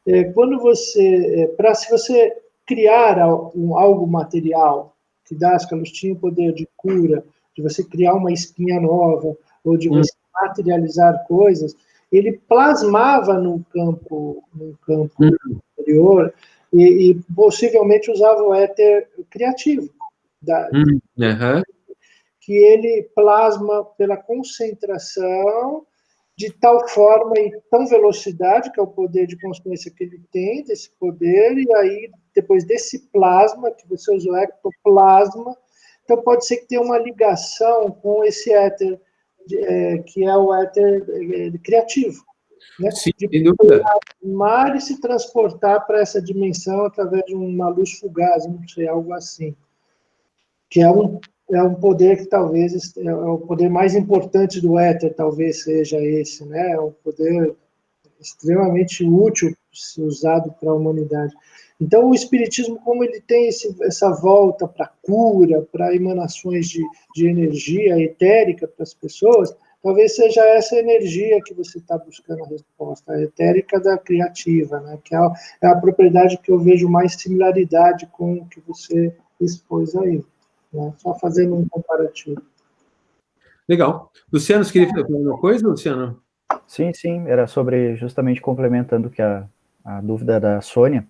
se você criar algo material, que Dascalos tinha o poder de cura, de você criar uma espinha nova, ou de você materializar coisas, ele plasmava no campo anterior e possivelmente usava o éter criativo, que ele plasma pela concentração de tal forma e tão velocidade, que é o poder de consciência que ele tem, desse poder, e aí, depois desse plasma, que você usou o ectoplasma, então pode ser que tenha uma ligação com esse éter, que é o éter criativo. Né? Sim, sem dúvida. Plasmar e se transportar para essa dimensão através de uma luz fugaz, não sei, algo assim. Que é um poder que talvez é o poder mais importante do éter, talvez seja esse, né? É um poder extremamente útil se usado para a humanidade. Então, o espiritismo, como ele tem essa volta para cura, para emanações de energia etérica para as pessoas, talvez seja essa energia que você está buscando a resposta, a etérica da criativa, né? Que é a propriedade que eu vejo mais similaridade com o que você expôs aí, né? Só fazendo um comparativo. Legal. Luciano, você queria falar alguma coisa, Luciano? Sim, era sobre, justamente complementando que a dúvida da Sônia,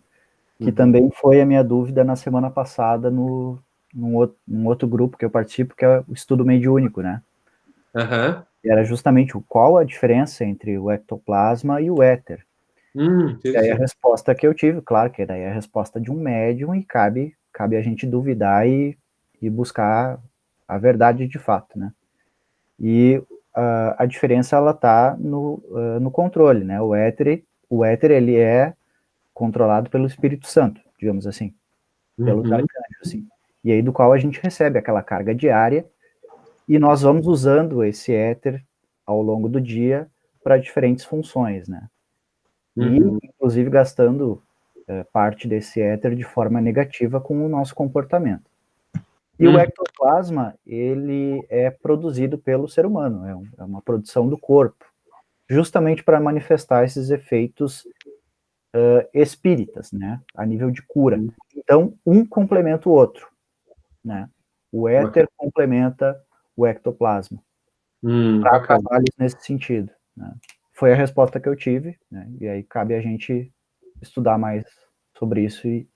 que também foi a minha dúvida na semana passada num outro grupo que eu participo, que é o estudo mediúnico, né? E era justamente qual a diferença entre o ectoplasma e o éter. E aí a resposta que eu tive, claro que daí é a resposta de um médium e cabe a gente duvidar e buscar a verdade de fato, né? E a diferença, ela está no controle, né? O éter, ele é controlado pelo Espírito Santo, digamos assim, pelos arcanjos, assim. E aí do qual a gente recebe aquela carga diária e nós vamos usando esse éter ao longo do dia para diferentes funções, né? E, inclusive, gastando parte desse éter de forma negativa com o nosso comportamento. E o ectoplasma, ele é produzido pelo ser humano, é uma produção do corpo, justamente para manifestar esses efeitos espíritas, né, a nível de cura. Então, um complementa o outro, né? O éter complementa o ectoplasma, para trabalhos nesse sentido, né? Foi a resposta que eu tive, né? E aí cabe a gente estudar mais sobre isso e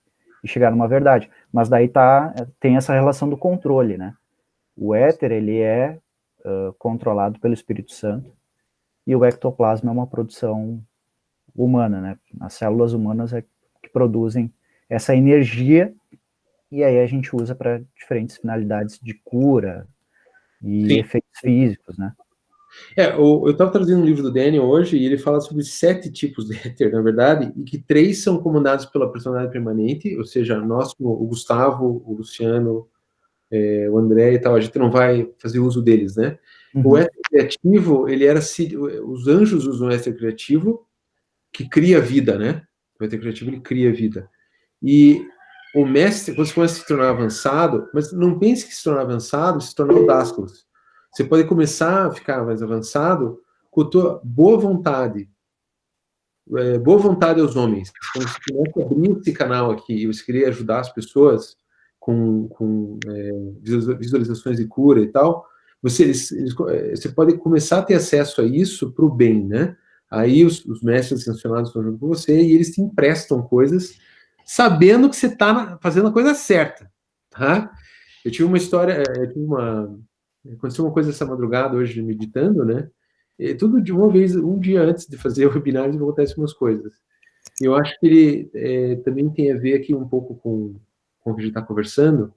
chegar numa verdade. Mas daí tem essa relação do controle, né? O éter, ele é controlado pelo Espírito Santo e o ectoplasma é uma produção humana, né? As células humanas é que produzem essa energia e aí a gente usa para diferentes finalidades de cura e efeitos físicos, né? Eu estava traduzindo um livro do Daniel hoje e ele fala sobre 7 tipos de éter, na verdade, e que 3 são comandados pela personalidade permanente, ou seja, nós, o Gustavo, o Luciano, o André e tal, a gente não vai fazer uso deles, né? O éter criativo, os anjos usam o éter criativo, que cria vida, né? O éter criativo, ele cria vida. E o mestre, quando você começa a se tornar avançado, mas não pense que se tornar avançado, se tornar Audásculos. Você pode começar a ficar mais avançado com a tua boa vontade. Boa vontade aos homens. Quando você começa a abrir esse canal aqui e você queria ajudar as pessoas com visualizações de cura e tal, você pode começar a ter acesso a isso para o bem, né? Aí os mestres sancionados estão junto com você e eles te emprestam coisas sabendo que você está fazendo a coisa certa, tá? Eu tive uma história, aconteceu uma coisa essa madrugada hoje meditando, né? E tudo de uma vez, um dia antes de fazer o webinar, acontecem umas coisas. E eu acho que ele também tem a ver aqui um pouco com o que a gente está conversando.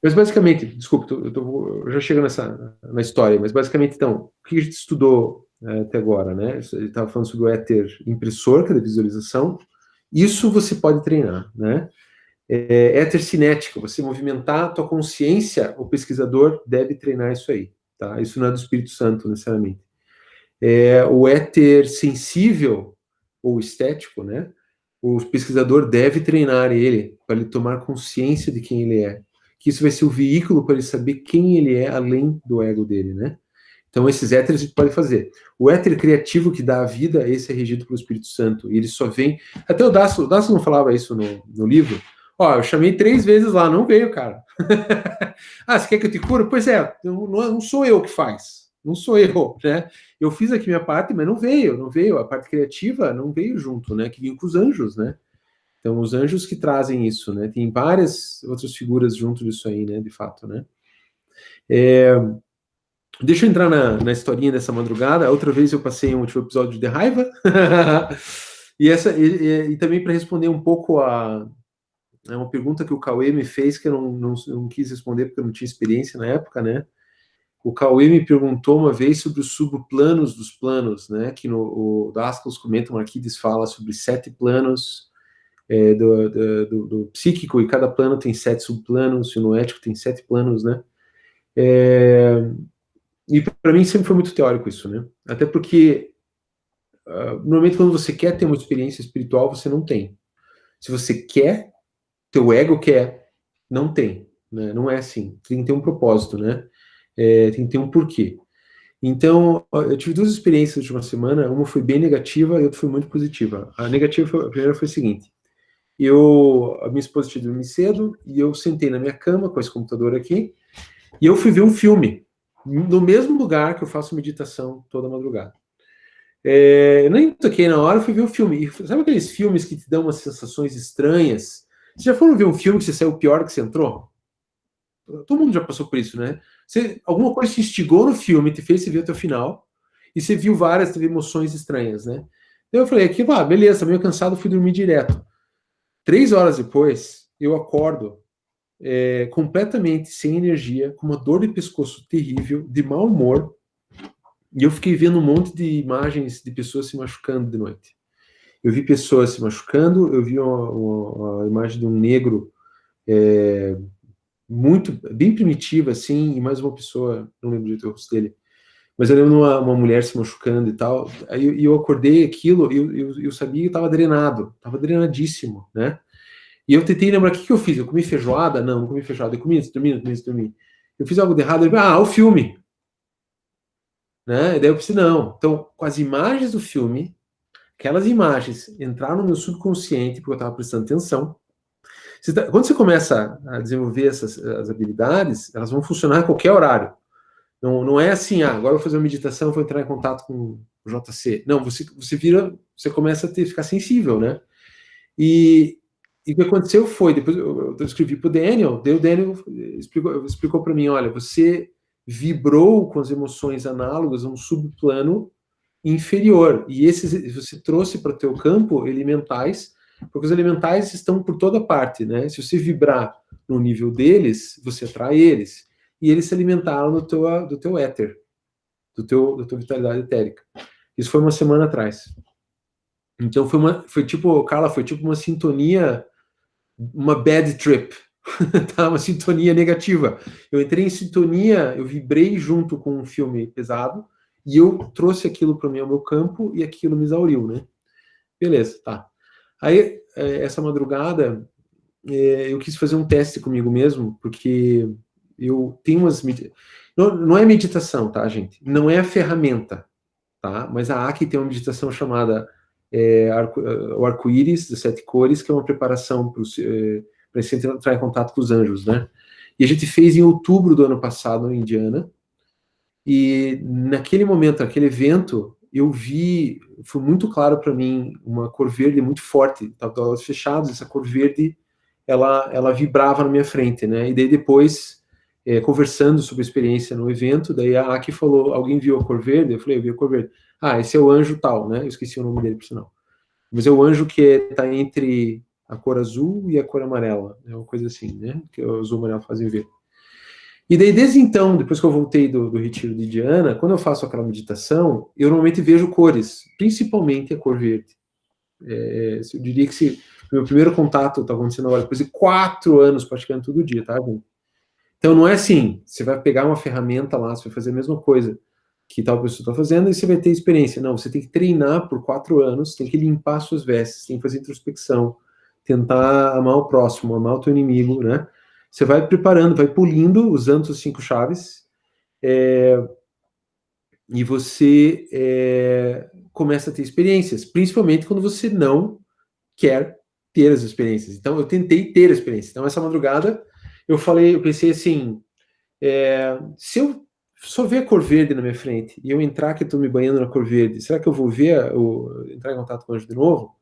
Mas basicamente, desculpa, eu já chego na história, mas basicamente, então, o que a gente estudou até agora, né? Ele estava falando sobre o éter impressor, que é da visualização. Isso você pode treinar, né? Éter cinético, você movimentar a tua consciência, o pesquisador deve treinar isso aí, tá? Isso não é do Espírito Santo, necessariamente. O éter sensível, ou estético, né? O pesquisador deve treinar ele, para ele tomar consciência de quem ele é. Que isso vai ser o veículo para ele saber quem ele é, além do ego dele, né? Então, esses éteres a gente pode fazer. O éter criativo que dá a vida, esse é regido pelo Espírito Santo. E ele só vem... Até o Dasso não falava isso no livro. Eu chamei 3 vezes lá, não veio, cara. Você quer que eu te cure? Pois não sou eu que faz. Não sou eu, né? Eu fiz aqui minha parte, mas não veio. A parte criativa não veio junto, né? Que vinha com os anjos, né? Então, os anjos que trazem isso, né? Tem várias outras figuras junto disso aí, né? De fato, né? Deixa eu entrar na historinha dessa madrugada. Outra vez eu passei um último episódio de raiva. e também para responder um pouco uma pergunta que o Cauê me fez, que eu não quis responder porque eu não tinha experiência na época, né? O Cauê me perguntou uma vez sobre os subplanos dos planos, né? Que o Dascals comenta, o Marquides fala sobre 7 planos do psíquico, e cada plano tem 7 subplanos, e no ético tem 7 planos, né? E para mim sempre foi muito teórico isso, né? Até porque normalmente quando você quer ter uma experiência espiritual, você não tem. Se você quer, teu ego quer, não tem, né? Não é assim. Tem que ter um propósito, né? Tem que ter um porquê. Então, eu tive 2 experiências de uma semana, uma foi bem negativa e outra foi muito positiva. A negativa, a primeira foi a seguinte: a minha esposa tinha dormido cedo e eu sentei na minha cama com esse computador aqui e eu fui ver um filme no mesmo lugar que eu faço meditação toda madrugada. Eu nem toquei na hora, fui ver o filme. E sabe aqueles filmes que te dão umas sensações estranhas? Vocês já foram ver um filme que você saiu pior que você entrou? Todo mundo já passou por isso, né? Alguma coisa te instigou no filme, te fez você ver até o final, e você viu várias emoções estranhas, né? Então eu falei, aqui, beleza, meio cansado, fui dormir direto. 3 horas depois, eu acordo completamente sem energia, com uma dor de pescoço terrível, de mau humor, e eu fiquei vendo um monte de imagens de pessoas se machucando de noite. Eu vi pessoas se machucando, eu vi uma imagem de um negro bem primitiva, assim, e mais uma pessoa, não lembro do rosto dele, mas eu lembro de uma mulher se machucando e tal. Aí eu acordei aquilo, eu sabia que estava drenado, estava drenadíssimo, né? E eu tentei lembrar o que eu fiz. Eu comi feijoada? Não comi feijoada. Eu comi antes de dormir. Eu fiz algo de errado. O filme. Né? E daí eu pensei, não. Então, com as imagens do filme, aquelas imagens entraram no meu subconsciente, porque eu estava prestando atenção. Quando você começa a desenvolver as habilidades, elas vão funcionar a qualquer horário. Não é assim, agora eu vou fazer uma meditação, vou entrar em contato com o JC. Não, você começa a ficar sensível, né? E o que aconteceu foi, depois eu escrevi para o Daniel, daí o Daniel explicou para mim, olha, você vibrou com as emoções análogas a um subplano inferior, e você trouxe para o teu campo elementais, porque os elementais estão por toda parte, né? Se você vibrar no nível deles, você atrai eles, e eles se alimentaram do teu éter, da tua vitalidade etérica. Isso foi uma semana atrás. Então foi tipo, Carla, foi tipo uma sintonia, uma bad trip, tá? Uma sintonia negativa. Eu entrei em sintonia, eu vibrei junto com um filme pesado, e eu trouxe aquilo para mim ao meu campo, e aquilo me exauriu, né? Beleza, tá. Aí, essa madrugada, eu quis fazer um teste comigo mesmo, porque eu tenho umas... Não é meditação, tá, gente? Não é a ferramenta, tá? Mas a Aki tem uma meditação chamada o arco-íris das 7 cores, que é uma preparação para você entrar em contato com os anjos, né? E a gente fez em outubro do ano passado, na Indiana, e naquele momento, naquele evento, foi muito claro para mim, uma cor verde muito forte, estava de olhos fechados, essa cor verde, ela vibrava na minha frente, né? E daí depois, conversando sobre a experiência no evento, daí a Aki falou, alguém viu a cor verde? Eu falei, eu vi a cor verde. Esse é o anjo tal, né? Eu esqueci o nome dele, por sinal. Mas é o anjo que está entre a cor azul e a cor amarela, é uma coisa assim, né? Que o azul e o amarelo fazem ver. E daí, desde então, depois que eu voltei do retiro de Indiana, quando eu faço aquela meditação, eu normalmente vejo cores, principalmente a cor verde. Eu diria que o meu primeiro contato está acontecendo agora, depois de 4 anos praticando todo dia, tá, gente? Então, não é assim, você vai pegar uma ferramenta lá, você vai fazer a mesma coisa que tal pessoa está fazendo e você vai ter experiência. Não, você tem que treinar por 4 anos, tem que limpar suas vestes, tem que fazer introspecção, tentar amar o próximo, amar o teu inimigo, né? Você vai preparando, vai polindo, usando as 5 chaves, e você começa a ter experiências, principalmente quando você não quer ter as experiências. Então, eu tentei ter a experiência. Então, essa madrugada, eu pensei assim, se eu só ver a cor verde na minha frente, e eu entrar que eu estou me banhando na cor verde, será que eu vou entrar em contato com o anjo de novo?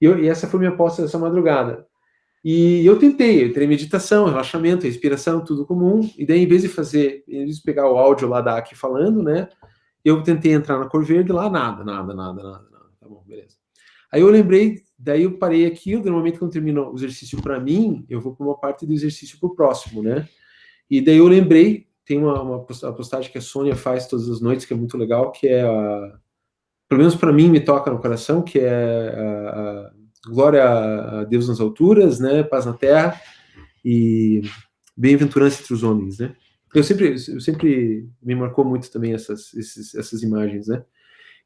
E essa foi minha aposta dessa madrugada. E eu entrei em meditação, relaxamento, respiração, tudo comum, e daí, em vez de pegar o áudio lá da Aki falando, né, eu tentei entrar na cor verde, lá nada. Tá bom, beleza. Aí eu lembrei, daí eu parei aquilo, normalmente quando termino o exercício para mim, eu vou para uma parte do exercício para o próximo, né, e daí eu lembrei, tem uma postagem que a Sônia faz todas as noites, que é muito legal, que pelo menos para mim, me toca no coração, que é a glória a Deus nas alturas, né, paz na terra e bem-aventurança entre os homens, né. Eu sempre me marcou muito também essas imagens, né.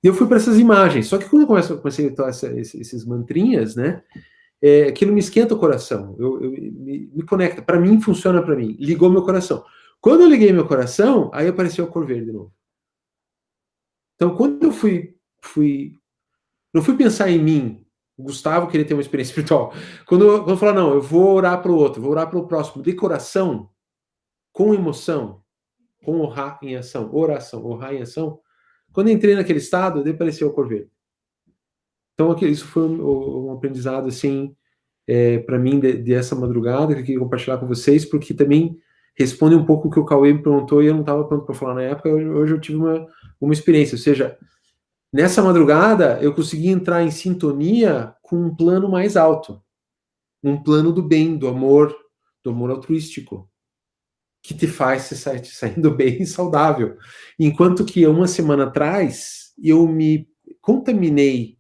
E eu fui para essas imagens. Só que quando eu comecei a atuar esses mantrinhas, né? Aquilo me esquenta o coração. Me conecta. Para mim, funciona para mim. Ligou meu coração. Quando eu liguei meu coração, aí apareceu a cor verde de novo. Então, quando eu não fui pensar em mim, o Gustavo queria ter uma experiência espiritual. Quando eu falar, não, eu vou orar para o outro, vou orar para o próximo, de coração, com emoção, com honrar em ação, oração, honrar em ação. Quando eu entrei naquele estado, apareceu a cor verde. Então, isso foi um aprendizado, assim, para mim, dessa madrugada, que eu queria compartilhar com vocês, porque também responde um pouco o que o Cauê me perguntou e eu não estava pronto para falar na época. Hoje eu tive uma experiência, ou seja, nessa madrugada eu consegui entrar em sintonia com um plano mais alto, um plano do bem, do amor altruístico, que te faz saindo bem e saudável. Enquanto que uma semana atrás eu me contaminei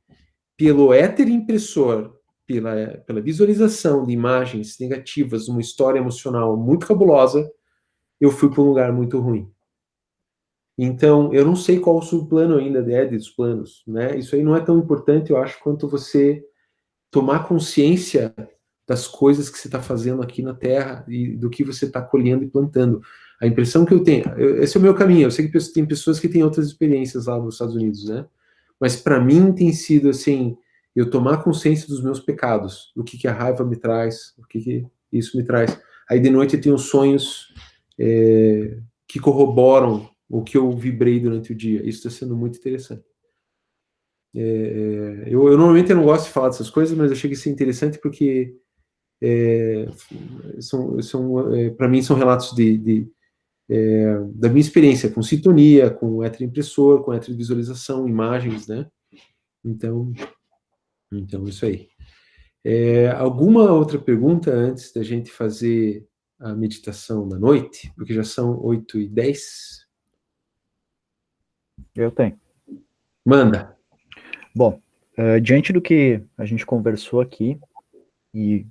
pelo éter impressor, pela visualização de imagens negativas, uma história emocional muito cabulosa, eu fui para um lugar muito ruim. Então, eu não sei qual o subplano ainda dos planos, né? Isso aí não é tão importante, eu acho, quanto você tomar consciência das coisas que você está fazendo aqui na Terra e do que você está colhendo e plantando. A impressão que eu tenho, esse é o meu caminho, eu sei que tem pessoas que têm outras experiências lá nos Estados Unidos, né? Mas para mim tem sido assim, eu tomar consciência dos meus pecados, do que a raiva me traz, o que isso me traz. Aí de noite eu tenho sonhos que corroboram o que eu vibrei durante o dia. Isso está sendo muito interessante. Eu normalmente não gosto de falar dessas coisas, mas eu achei que isso é interessante porque para mim são relatos da minha experiência com sintonia, com éter impressor, com éter visualização, imagens, né? Então isso aí. Alguma outra pergunta antes da gente fazer a meditação da noite? Porque já são 8h10. Eu tenho. Manda. Bom, diante do que a gente conversou aqui e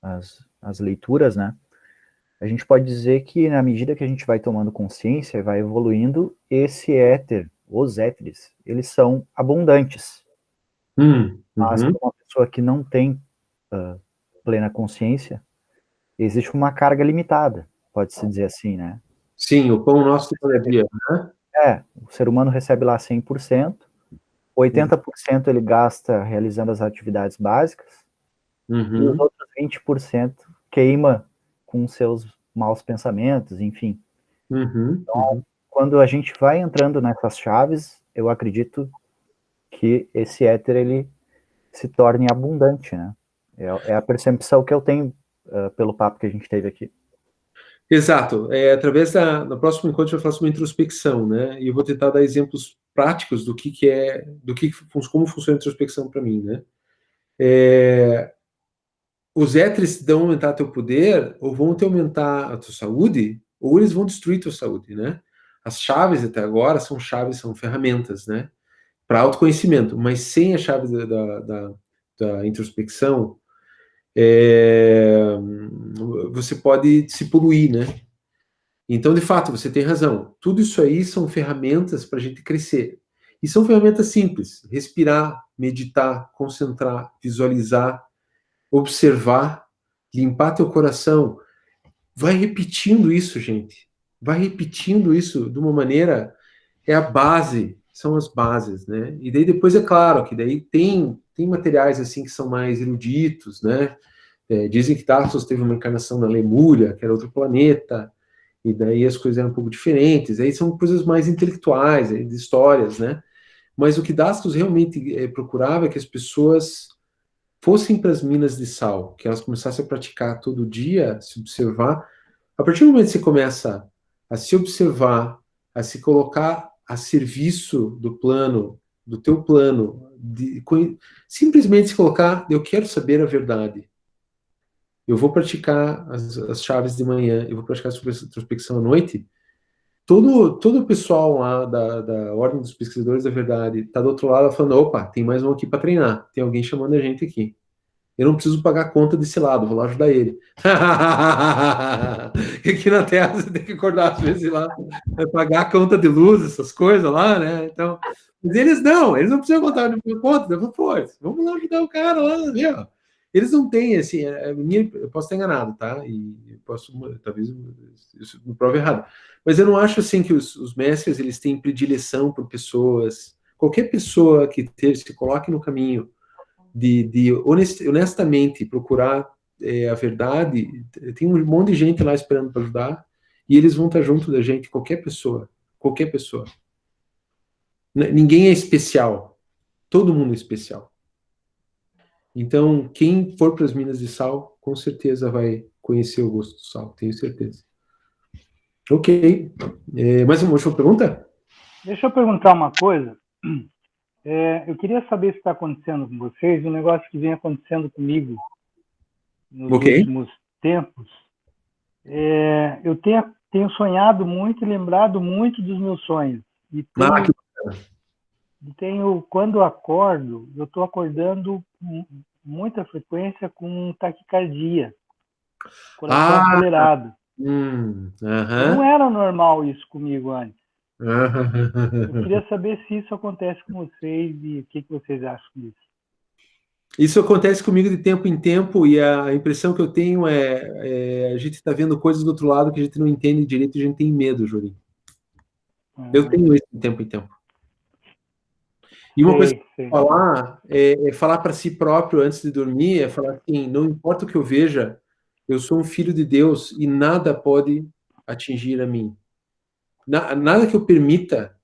as leituras, né? A gente pode dizer que na medida que a gente vai tomando consciência e vai evoluindo, esse éter, os éteres, eles são abundantes. Mas para uma pessoa que não tem plena consciência, existe uma carga limitada, pode-se dizer assim, né? Sim, o pão nosso de cada dia, né? O ser humano recebe lá 100%, 80% ele gasta realizando as atividades básicas, e os outros 20% queima com seus maus pensamentos, enfim. Então, quando a gente vai entrando nessas chaves, eu acredito que esse éter, ele se torne abundante, né? É a percepção que eu tenho pelo papo que a gente teve aqui. Exato. Através do próximo encontro, a gente vai falar sobre introspecção, né? E eu vou tentar dar exemplos práticos como funciona a introspecção para mim, né? Os éteres vão aumentar teu poder, ou vão te aumentar a tua saúde, ou eles vão destruir tua saúde, né? As chaves até agora são ferramentas, né? Para autoconhecimento, mas sem a chave da introspecção, você pode se poluir, né? Então, de fato, você tem razão. Tudo isso aí são ferramentas para a gente crescer. E são ferramentas simples. Respirar, meditar, concentrar, visualizar, observar, limpar teu coração. Vai repetindo isso, gente. Vai repetindo isso de uma maneira... É a base, são as bases, né? E daí depois, é claro, que daí tem materiais assim que são mais eruditos, né? Dizem que Tarsos teve uma encarnação na Lemúria, que era outro planeta, e daí as coisas eram um pouco diferentes. Aí são coisas mais intelectuais, de histórias, né? Mas o que Tarsos realmente procurava é que as pessoas fossem para as minas de sal, que elas começassem a praticar todo dia, se observar. A partir do momento que você começa a se observar, a se colocar a serviço do teu plano, simplesmente se colocar, eu quero saber a verdade. Eu vou praticar as chaves de manhã, eu vou praticar a introspecção à noite. Todo o pessoal lá da Ordem dos Pesquisadores da Verdade está do outro lado falando, opa, tem mais um aqui para treinar, tem alguém chamando a gente aqui. Eu não preciso pagar a conta desse lado, vou lá ajudar ele. E aqui na Terra você tem que acordar às vezes lá, pagar a conta de luz, essas coisas lá, né? Então, mas eles não precisam contar a minha conta. Eu falo, pô, vamos lá ajudar o cara lá, viu? Eles não têm, assim, eu posso estar enganado, tá? E posso, talvez, isso me prove errado. Mas eu não acho, assim, que os mestres, eles têm predileção por pessoas. Qualquer pessoa que se coloque no caminho de honestamente procurar a verdade, tem um monte de gente lá esperando para ajudar, e eles vão estar junto da gente, qualquer pessoa. Ninguém é especial, todo mundo é especial. Então, quem for para as Minas de Sal, com certeza vai conhecer o gosto do sal, tenho certeza. Ok. Mais uma última pergunta? Deixa eu perguntar uma coisa. Eu queria saber se está acontecendo com vocês um negócio que vem acontecendo comigo nos últimos tempos. Eu tenho sonhado muito e lembrado muito dos meus sonhos. E quando eu acordo, eu estou acordando com muita frequência com taquicardia, coração acelerado. Não era normal isso comigo antes. Eu queria saber se isso acontece com vocês e o que vocês acham disso. Isso acontece comigo de tempo em tempo, e a impressão que eu tenho a gente está vendo coisas do outro lado que a gente não entende direito e a gente tem medo, Jorim. Eu tenho isso de tempo em tempo. E uma coisa que eu vou falar é falar para si próprio antes de dormir, é falar assim, não importa o que eu veja, eu sou um filho de Deus e nada pode atingir a mim. Nada que eu permita,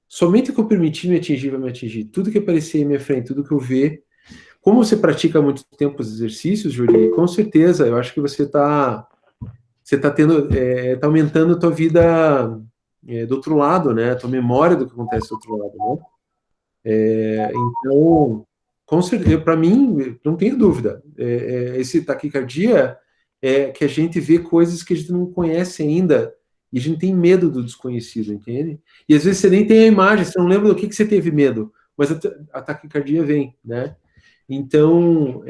somente o que eu permitir me atingir vai me atingir. Tudo que aparecer em minha frente, tudo que eu ver. Como você pratica há muito tempo os exercícios, Júlia, com certeza, eu acho que você está tendo, tá aumentando a tua vida do outro lado, né? A tua memória do que acontece do outro lado, né? Então, com certeza, para mim, não tenho dúvida. Esse taquicardia é que a gente vê coisas que a gente não conhece ainda e a gente tem medo do desconhecido, entende? E às vezes você nem tem a imagem, você não lembra do que você teve medo, mas a taquicardia vem, né? Então,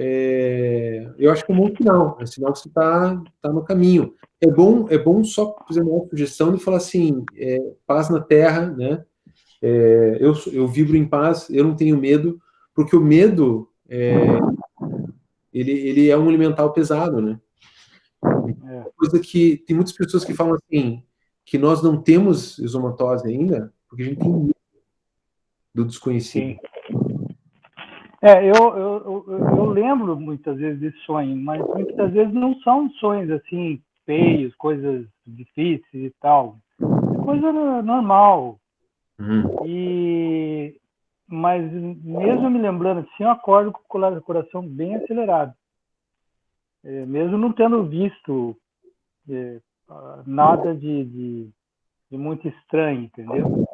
eu acho que é um bom sinal, é um sinal que você está no caminho. É bom só fazer uma sugestão de falar assim, paz na terra, né? Eu vibro em paz, eu não tenho medo, porque o medo, ele é um elemental pesado, né? Uma coisa que tem muitas pessoas que falam assim, que nós não temos exomatose ainda, porque a gente tem medo do desconhecido. Sim. Eu lembro muitas vezes de sonho, mas muitas vezes não são sonhos assim, feios, coisas difíceis e tal. É coisa normal. Mas mesmo me lembrando assim, eu acordo com o coração bem acelerado. Mesmo não tendo visto nada de muito estranho, entendeu?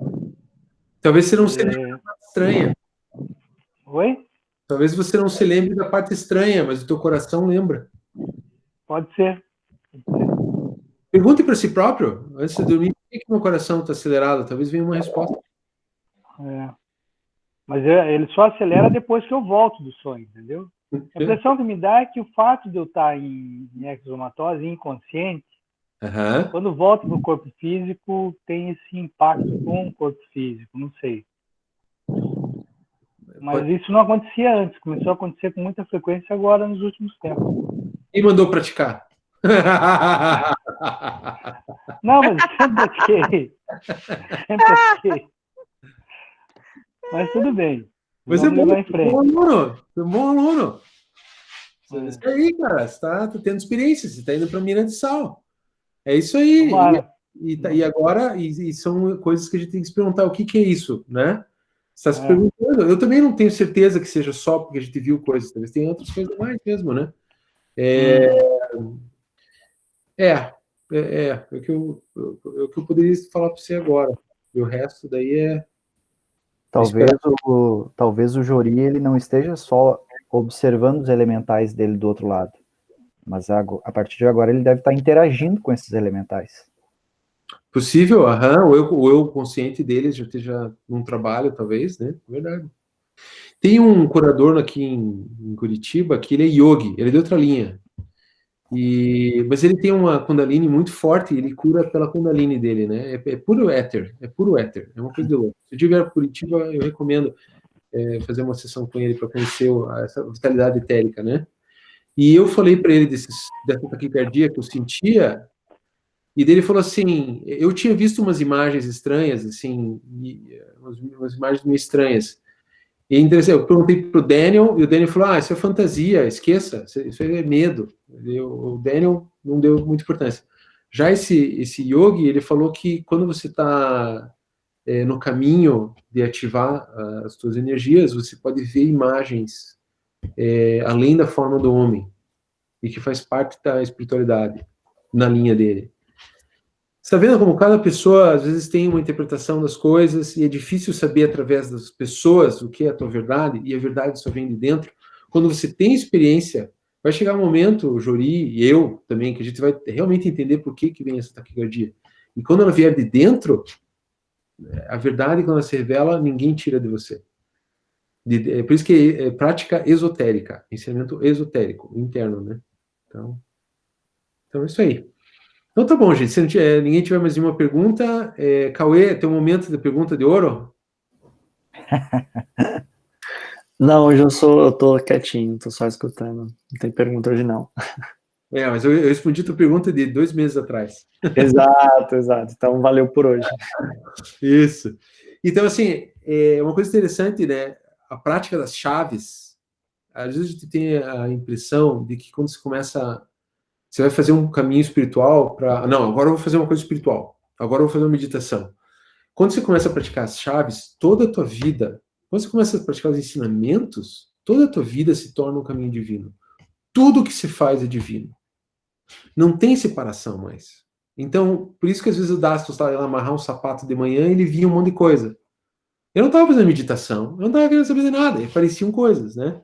Talvez você não se lembre da parte estranha. Oi? Talvez você não se lembre da parte estranha, mas o teu coração lembra. Pode ser. Pergunte para si próprio, antes de dormir, por que meu coração está acelerado? Talvez venha uma resposta. Mas ele só acelera depois que eu volto do sonho, entendeu? A impressão que me dá é que o fato de eu estar em exomatose, inconsciente, quando volto para o corpo físico, tem esse impacto com o corpo físico, não sei. Mas isso não acontecia antes, começou a acontecer com muita frequência agora nos últimos tempos. Quem mandou praticar? Não, mas sempre pratiquei. Mas tudo bem. Mas vamos levar em frente. Bom aluno. Isso aí, cara. Você está tendo experiência, você está indo para Minas de Sal. É isso aí. E agora, são coisas que a gente tem que se perguntar, o que é isso, né? Você está se perguntando. Eu também não tenho certeza que seja só porque a gente viu coisas, talvez tenha outras coisas mais mesmo, né? O que eu poderia falar para você agora. E o resto daí é... Talvez o Jori ele não esteja só observando os elementais dele do outro lado, mas a partir de agora ele deve estar interagindo com esses elementais. Possível, ou eu consciente deles já esteja num trabalho, talvez, né? Verdade. Tem um curador aqui em Curitiba que ele é yogi, ele é de outra linha. Mas ele tem uma Kundalini muito forte, ele cura pela Kundalini dele, né? É puro éter, é uma coisa de louco. Se eu tiver para Curitiba, eu recomendo fazer uma sessão com ele para conhecer essa vitalidade etérica, né? E eu falei para ele dessa taquicardia que eu sentia, e dele falou assim, eu tinha visto umas imagens estranhas, assim, umas imagens meio estranhas. E eu perguntei pro Daniel, e o Daniel falou, isso é fantasia, esqueça, isso é medo. O Daniel não deu muita importância. Já esse yogi, ele falou que quando você está no caminho de ativar as suas energias, você pode ver imagens além da forma do homem, e que faz parte da espiritualidade, na linha dele. Você está vendo como cada pessoa, às vezes, tem uma interpretação das coisas, e é difícil saber, através das pessoas, o que é a tua verdade, e a verdade só vem de dentro. Quando você tem experiência, vai chegar um momento, o Jori e eu também, que a gente vai realmente entender por que vem essa taquicardia. E quando ela vier de dentro, a verdade, quando ela se revela, ninguém tira de você. Por isso que é prática esotérica, ensinamento esotérico, interno, né? Então é isso aí. Então tá bom, gente. Se ninguém tiver mais nenhuma pergunta, Cauê, tem um momento de pergunta de ouro? Não, hoje eu tô quietinho, tô só escutando. Não tem pergunta hoje, não. Mas eu respondi tua pergunta de 2 meses atrás. Exato. Então valeu por hoje. Isso. Então, assim, uma coisa interessante, né? A prática das chaves, às vezes a gente tem a impressão de que quando você vai fazer um caminho espiritual não, agora eu vou fazer uma coisa espiritual. Agora eu vou fazer uma meditação. Quando você começa a praticar as chaves, toda a tua vida, quando você começa a praticar os ensinamentos, toda a tua vida se torna um caminho divino. Tudo que se faz é divino. Não tem separação mais. Então, por isso que às vezes o Dastos estava amarrar um sapato de manhã e ele via um monte de coisa. Eu não estava fazendo meditação, eu não estava querendo saber de nada, e apareciam coisas, né?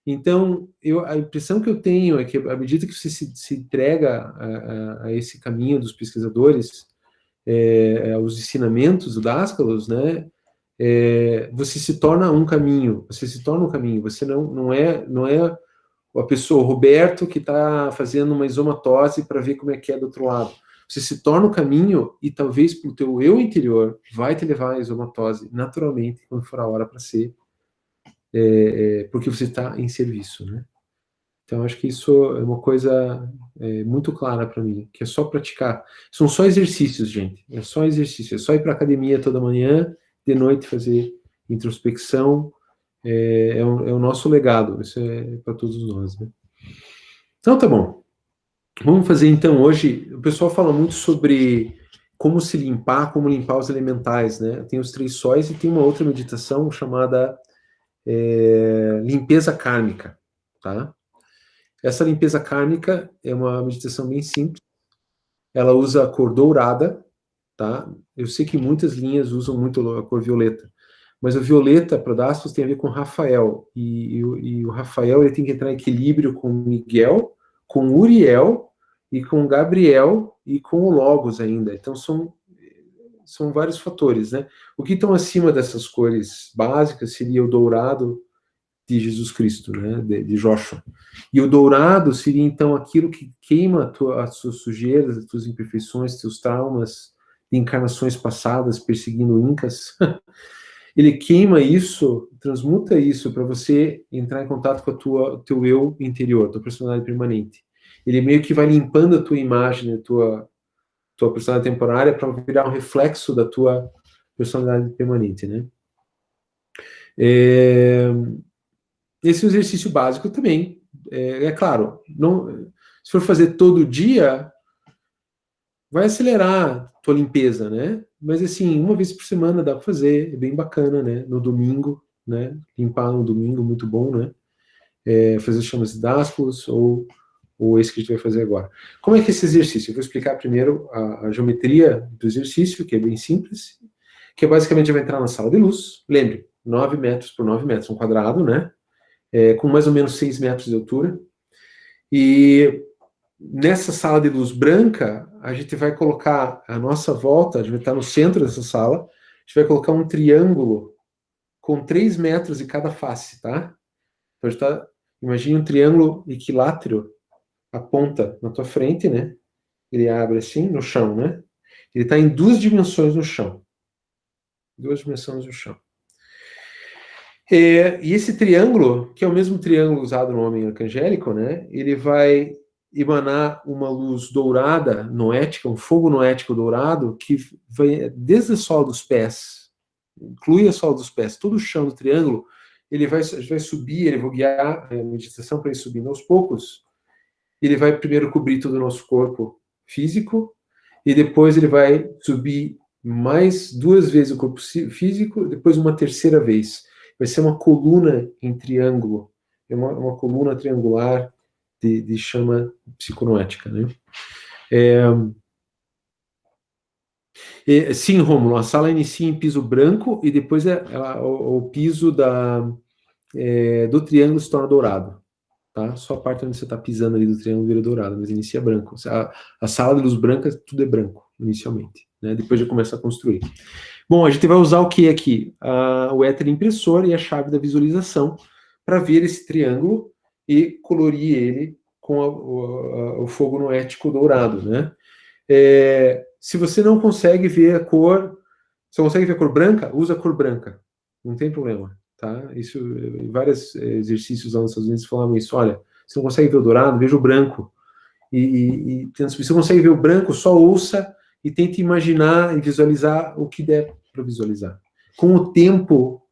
Então, a impressão que eu tenho é que, à medida que você se entrega a esse caminho dos pesquisadores, aos ensinamentos do Dascalos, né, você se torna um caminho, você não é a pessoa, o Roberto, que está fazendo uma isomatose para ver como é que é do outro lado. Você se torna um caminho e talvez para o teu eu interior vai te levar à isomatose naturalmente quando for a hora para ser, porque você está em serviço, né? Então, acho que isso é uma coisa muito clara para mim, que é só praticar. São só exercícios, gente. É só exercício. É só ir para a academia toda manhã, de noite fazer introspecção. É o nosso legado. Isso é para todos nós, né? Então, tá bom. Vamos fazer, então, hoje... O pessoal fala muito sobre como se limpar, como limpar os elementais, né? Tem os 3 sóis e tem uma outra meditação chamada limpeza kármica, tá? Essa limpeza kármica é uma meditação bem simples. Ela usa a cor dourada, tá? Eu sei que muitas linhas usam muito a cor violeta, mas o violeta para Dastos tem a ver com Rafael, e o Rafael ele tem que entrar em equilíbrio com Miguel, com Uriel e com Gabriel e com o Logos ainda. Então são vários fatores, né? O que estão acima dessas cores básicas seria o dourado de Jesus Cristo, né, de Joshua. E o dourado seria, então, aquilo que queima as suas sujeiras, as suas imperfeições, seus traumas de encarnações passadas perseguindo incas. Ele queima isso, transmuta isso para você entrar em contato com o teu eu interior, a tua personalidade permanente. Ele meio que vai limpando a tua imagem, a tua personalidade temporária para virar um reflexo da tua personalidade permanente, né? Esse exercício básico também, claro, se for fazer todo dia, vai acelerar a tua limpeza, né? Mas assim, uma vez por semana dá para fazer, é bem bacana, né? No domingo, né? Limpar no domingo, muito bom, né? Fazer chamas de Dascalos ou esse que a gente vai fazer agora. Como é que é esse exercício? Eu vou explicar primeiro a geometria do exercício, que é bem simples, que basicamente vai entrar na sala de luz. Lembre, 9 metros por 9 metros, um quadrado, né? Com mais ou menos 6 metros de altura. E nessa sala de luz branca, a gente vai colocar a nossa volta, a gente vai estar no centro dessa sala, a gente vai colocar um triângulo com 3 metros em cada face, tá? Então, imagine um triângulo equilátero, a ponta na tua frente, né? Ele abre assim, no chão, né? Ele está em 2 dimensões no chão. 2 dimensões no chão. E esse triângulo, que é o mesmo triângulo usado no homem arcangélico, né? Ele vai emanar uma luz dourada, noética, um fogo noético dourado, que vai desde a sola dos pés, inclui a sola dos pés, todo o chão do triângulo, ele vai subir, ele vai guiar a meditação para ir subindo aos poucos. Ele vai primeiro cobrir todo o nosso corpo físico, e depois ele vai subir mais 2 vezes o corpo físico, depois uma terceira vez. Vai ser uma coluna em triângulo, é uma coluna triangular de chama psiconoética, né? Sim, Rômulo, a sala inicia em piso branco e depois o piso do triângulo se torna dourado. Tá? Só a parte onde você está pisando ali do triângulo vira dourado, mas inicia branco. A sala de luz branca, tudo é branco, inicialmente. Né? Depois já começa a construir. Bom, a gente vai usar o que aqui? O éter impressor e a chave da visualização para ver esse triângulo e colorir ele com o fogo noético dourado, né? Se você não consegue ver a cor, se você consegue ver a cor branca, usa a cor branca. Não tem problema, tá? Isso, em vários exercícios lá nos Estados Unidos falavam isso. Olha, se não consegue ver o dourado, veja o branco. Se você consegue ver o branco, só ouça e tente imaginar e visualizar o que der para visualizar. Com o tempo,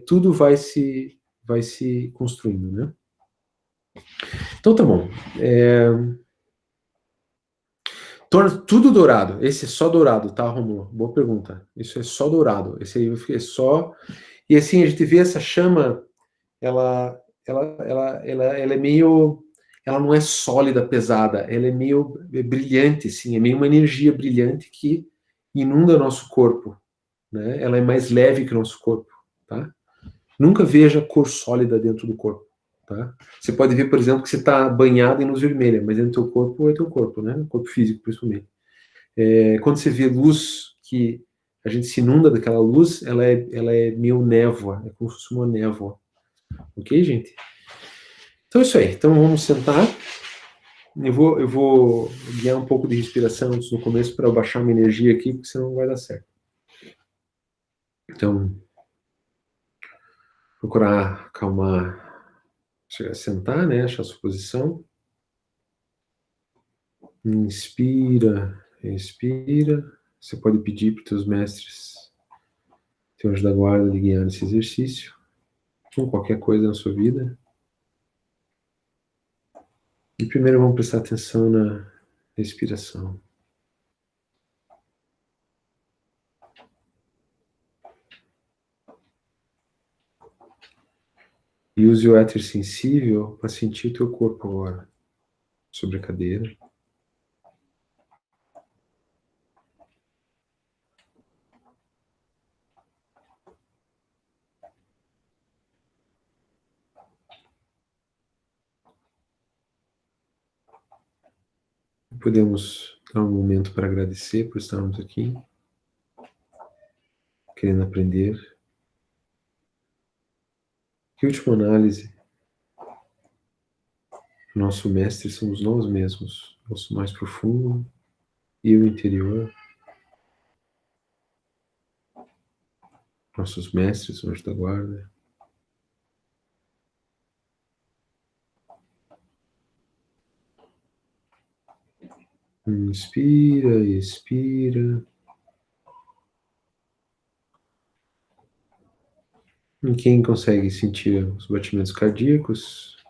tudo vai se construindo, né? Então tá bom. Torna tudo dourado. Esse é só dourado, tá, Romulo? Boa pergunta. Isso é só dourado. Esse aí é só. E assim, a gente vê essa chama, ela é meio. Ela não é sólida, pesada. Ela é meio brilhante, assim. É meio uma energia brilhante que inunda nosso corpo. Né? Ela é mais leve que o nosso corpo, tá? Nunca veja cor sólida dentro do corpo. Tá? Você pode ver, por exemplo, que você está banhado em luz vermelha, mas dentro do teu corpo é teu corpo, né? O corpo físico, principalmente. Quando você vê luz que a gente se inunda daquela luz, ela é meio névoa, é como se fosse uma névoa. Ok, gente? Então é isso aí. Então vamos sentar. Eu vou guiar um pouco de respiração antes no começo para eu baixar minha energia aqui, porque senão não vai dar certo. Então, procurar acalmar, sentar, né? Achar a sua posição. Inspira, expira. Você pode pedir para os teus mestres, teu anjo da guarda, de guiar nesse exercício, com qualquer coisa na sua vida. E primeiro vamos prestar atenção na respiração. E use o éter sensível para sentir o teu corpo agora, sobre a cadeira. Podemos dar um momento para agradecer por estarmos aqui, querendo aprender. Em última análise, nosso mestre somos nós mesmos, nosso mais profundo eu interior. Nossos mestres, o anjo da guarda. Inspira e expira. E quem consegue sentir os batimentos cardíacos,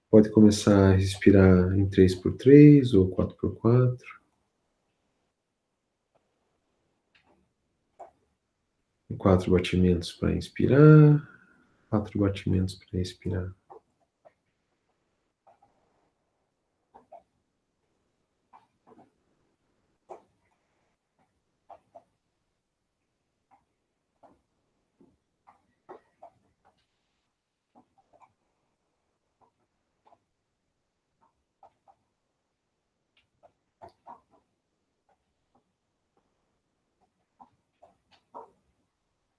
pode começar a respirar em 3x3 ou 4x4. 4 batimentos para inspirar, 4 batimentos para expirar.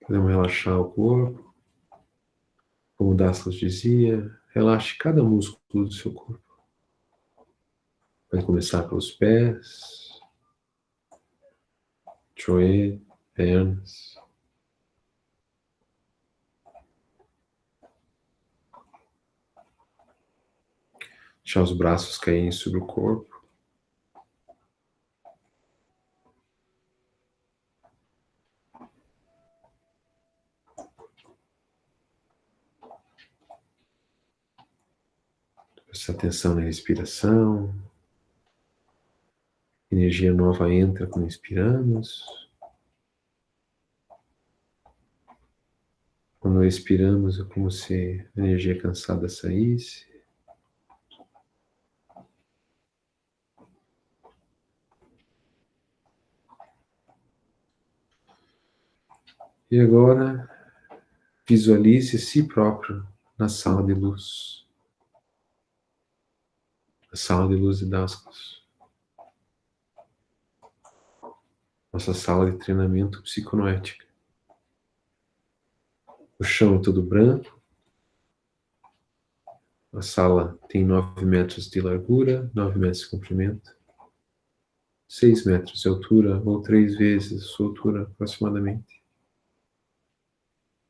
Podemos relaxar o corpo. Como Dastas dizia, relaxe cada músculo do seu corpo. Vai começar pelos pés, joelho, pernas. Deixar os braços caírem sobre o corpo. Prestar atenção na respiração. Energia nova entra quando inspiramos. Quando expiramos, é como se a energia cansada saísse. E agora, visualize si próprio na sala de luz. A sala de luz de Dascos. Nossa sala de treinamento psiconoética. O chão é todo branco. A sala tem 9 metros de largura, 9 metros de comprimento, 6 metros de altura, ou 3 vezes a sua altura aproximadamente.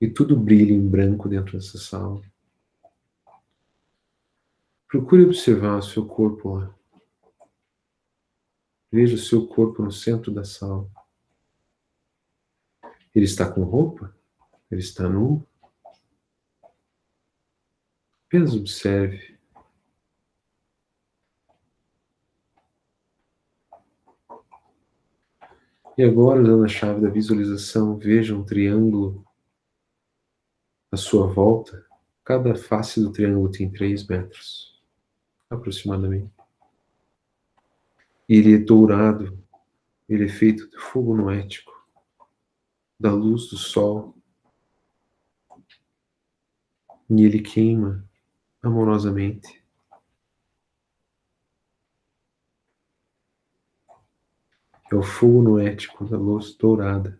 E tudo brilha em branco dentro dessa sala. Procure observar o seu corpo lá. Veja o seu corpo no centro da sala. Ele está com roupa? Ele está nu? Apenas observe. E agora, usando a chave da visualização, veja um triângulo à sua volta. Cada face do triângulo tem 3 metros, aproximadamente. E ele é dourado. Ele é feito de fogo noético, da luz do sol. E ele queima amorosamente. É o fogo noético da luz dourada.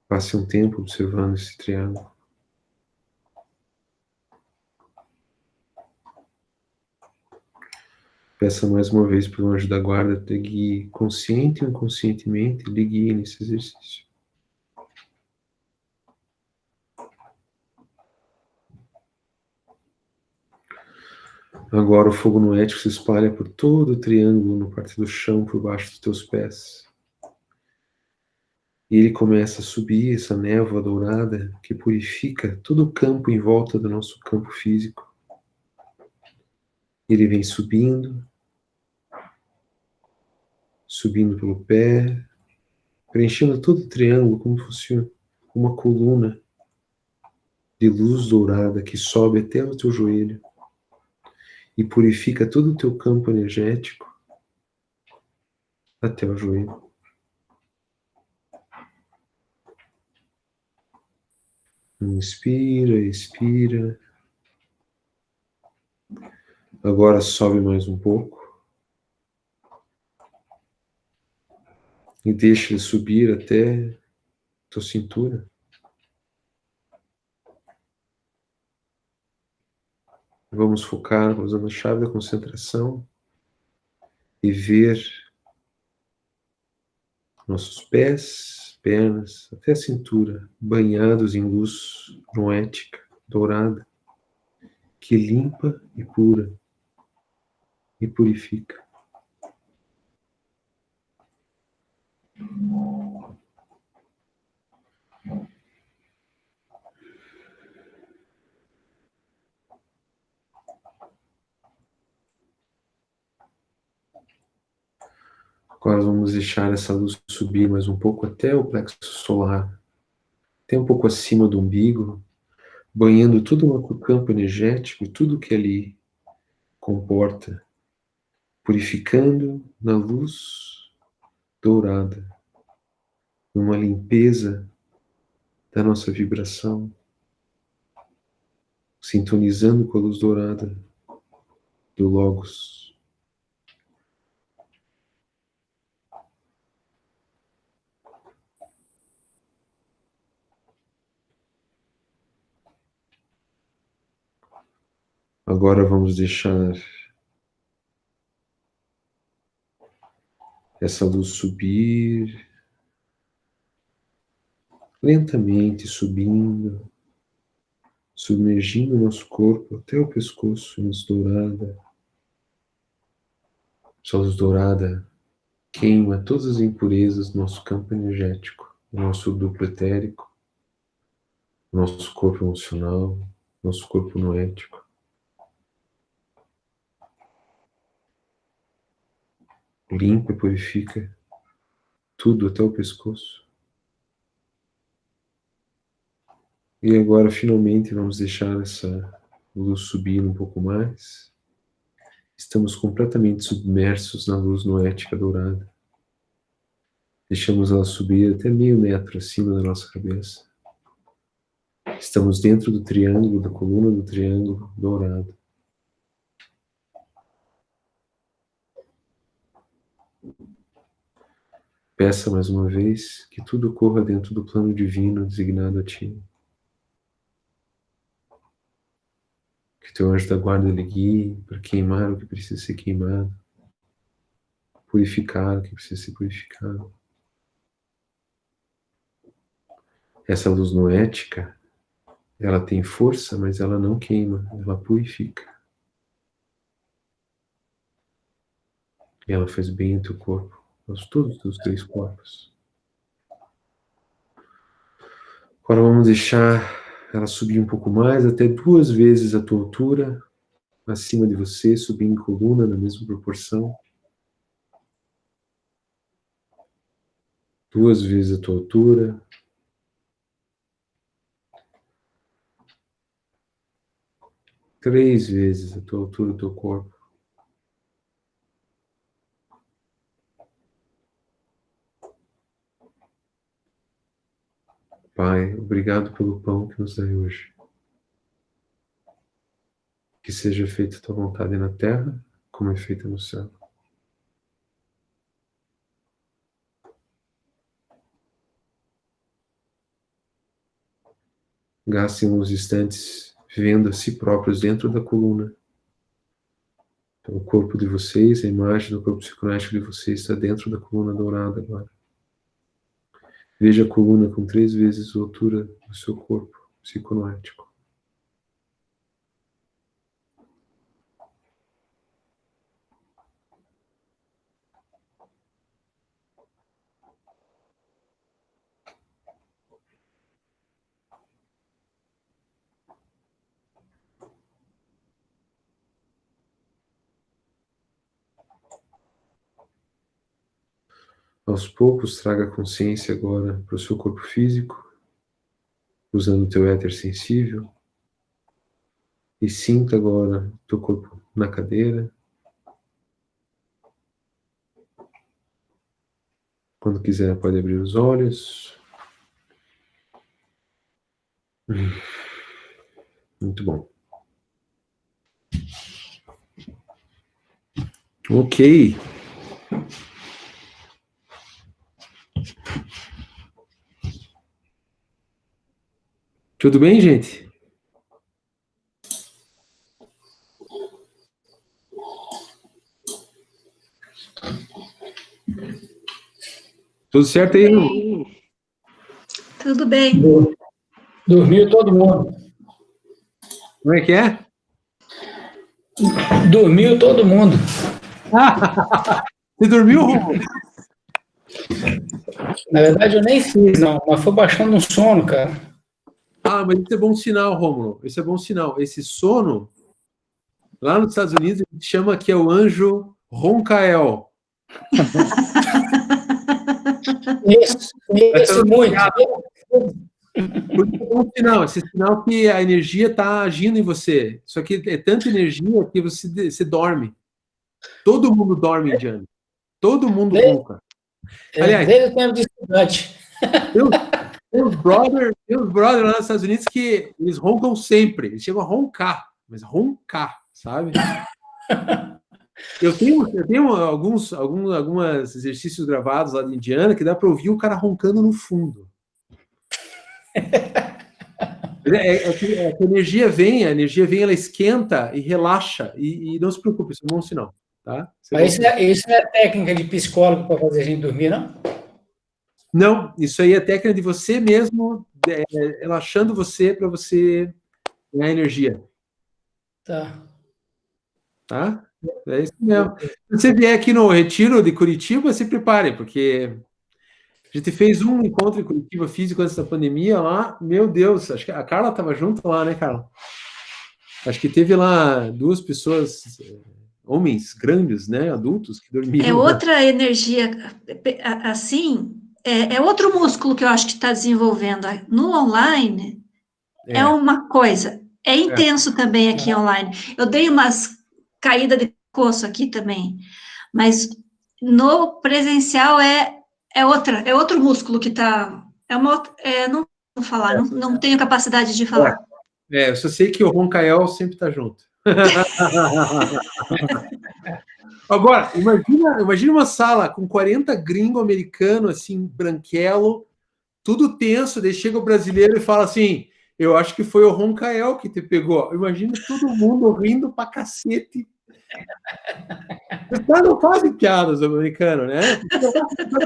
Passe um tempo observando esse triângulo. Peça mais uma vez para o anjo da guarda te guie consciente ou inconscientemente, lhe guie nesse exercício. Agora o fogo noético se espalha por todo o triângulo, no parte do chão, por baixo dos teus pés. E ele começa a subir, essa névoa dourada que purifica todo o campo em volta do nosso campo físico. Ele vem subindo, subindo pelo pé, preenchendo todo o triângulo como se fosse uma coluna de luz dourada que sobe até o teu joelho e purifica todo o teu campo energético até o joelho. Inspira, expira. Agora sobe mais um pouco. E deixa ele subir até tua cintura. Vamos focar usando a chave da concentração e ver nossos pés, pernas, até a cintura, banhados em luz noética, dourada, que limpa e pura e purifica. Agora vamos deixar essa luz subir mais um pouco até o plexo solar, até um pouco acima do umbigo, banhando todo o campo energético e tudo que ali comporta, purificando na luz dourada, numa limpeza da nossa vibração, sintonizando com a luz dourada do Logos. Agora vamos deixar essa luz subir, lentamente subindo, submergindo o nosso corpo até o pescoço, luz dourada. Essa luz dourada queima todas as impurezas do nosso campo energético, do nosso duplo etérico, nosso corpo emocional, nosso corpo noético. Limpa e purifica tudo até o pescoço. E agora, finalmente, vamos deixar essa luz subir um pouco mais. Estamos completamente submersos na luz noética dourada. Deixamos ela subir até meio metro acima da nossa cabeça. Estamos dentro do triângulo, da coluna do triângulo dourado. Peça mais uma vez que tudo ocorra dentro do plano divino designado a ti. Que teu anjo da guarda lhe guie para queimar o que precisa ser queimado, purificar o que precisa ser purificado. Essa luz noética, ela tem força, mas ela não queima, ela purifica. E ela faz bem ao teu corpo, aos todos os teus 3 corpos. Agora vamos deixar ela subir um pouco mais, até 2 vezes a tua altura, acima de você, subir em coluna na mesma proporção. 2 vezes a tua altura. Três vezes a tua altura do teu corpo. Pai, obrigado pelo pão que nos dai hoje. Que seja feita a tua vontade na terra, como é feita no céu. Gastem uns instantes vendo a si próprios dentro da coluna. Então, o corpo de vocês, a imagem do corpo psiconético de vocês está dentro da coluna dourada agora. Veja a coluna com 3 vezes a altura do seu corpo psiconético. Aos poucos, traga a consciência agora para o seu corpo físico, usando o teu éter sensível. E sinta agora o teu corpo na cadeira. Quando quiser, pode abrir os olhos. Muito bom. Ok. Tudo bem, gente? Tudo certo aí? Tudo bem. Dormiu todo mundo. Como é que é? Dormiu todo mundo. Você dormiu, Romulo? Na verdade, eu nem fiz, não, mas foi baixando um sono, cara. Ah, mas isso é bom sinal, Rômulo. Isso é bom sinal. Esse sono, lá nos Estados Unidos, a gente chama que é o anjo Roncael. Isso muito. Porque é um sinal, esse sinal que a energia está agindo em você. Só que é tanta energia que você dorme. Todo mundo dorme, Indiana. Todo mundo ronca. Aliás, desde o tempo de estudante. Tem uns brothers lá nos Estados Unidos que eles roncam sempre. Eles chegam a roncar, mas roncar, sabe? Eu tenho alguns exercícios gravados lá de Indiana que dá para ouvir o cara roncando no fundo. A energia vem, ela esquenta e relaxa, e não se preocupe, isso é um bom sinal, tá? Mas isso não é técnica de psicólogo para fazer a gente dormir, não? Não, isso aí é técnica de você mesmo, relaxando você para você ganhar energia. Tá. Tá? É isso mesmo. Se você vier aqui no Retiro de Curitiba, se prepare, porque a gente fez um encontro em Curitiba físico antes da pandemia lá. Meu Deus, acho que a Carla estava junto lá, né, Carla? Acho que teve lá 2 pessoas, homens grandes, né, adultos, que dormiam. É outra energia, assim, é outro músculo que eu acho que está desenvolvendo. No online, é uma coisa, é intenso também aqui online. Eu dei umas caídas de coço aqui também, mas no presencial é outro músculo que está, não vou falar, não tenho capacidade de falar. Eu só sei que o Roncael sempre está junto. Agora, imagina uma sala com 40 gringo americano, assim, branquelo, tudo tenso, daí chega o brasileiro e fala assim, eu acho que foi o Roncael que te pegou. Imagina todo mundo rindo pra cacete. Os caras não fazem piadas, americanos, né?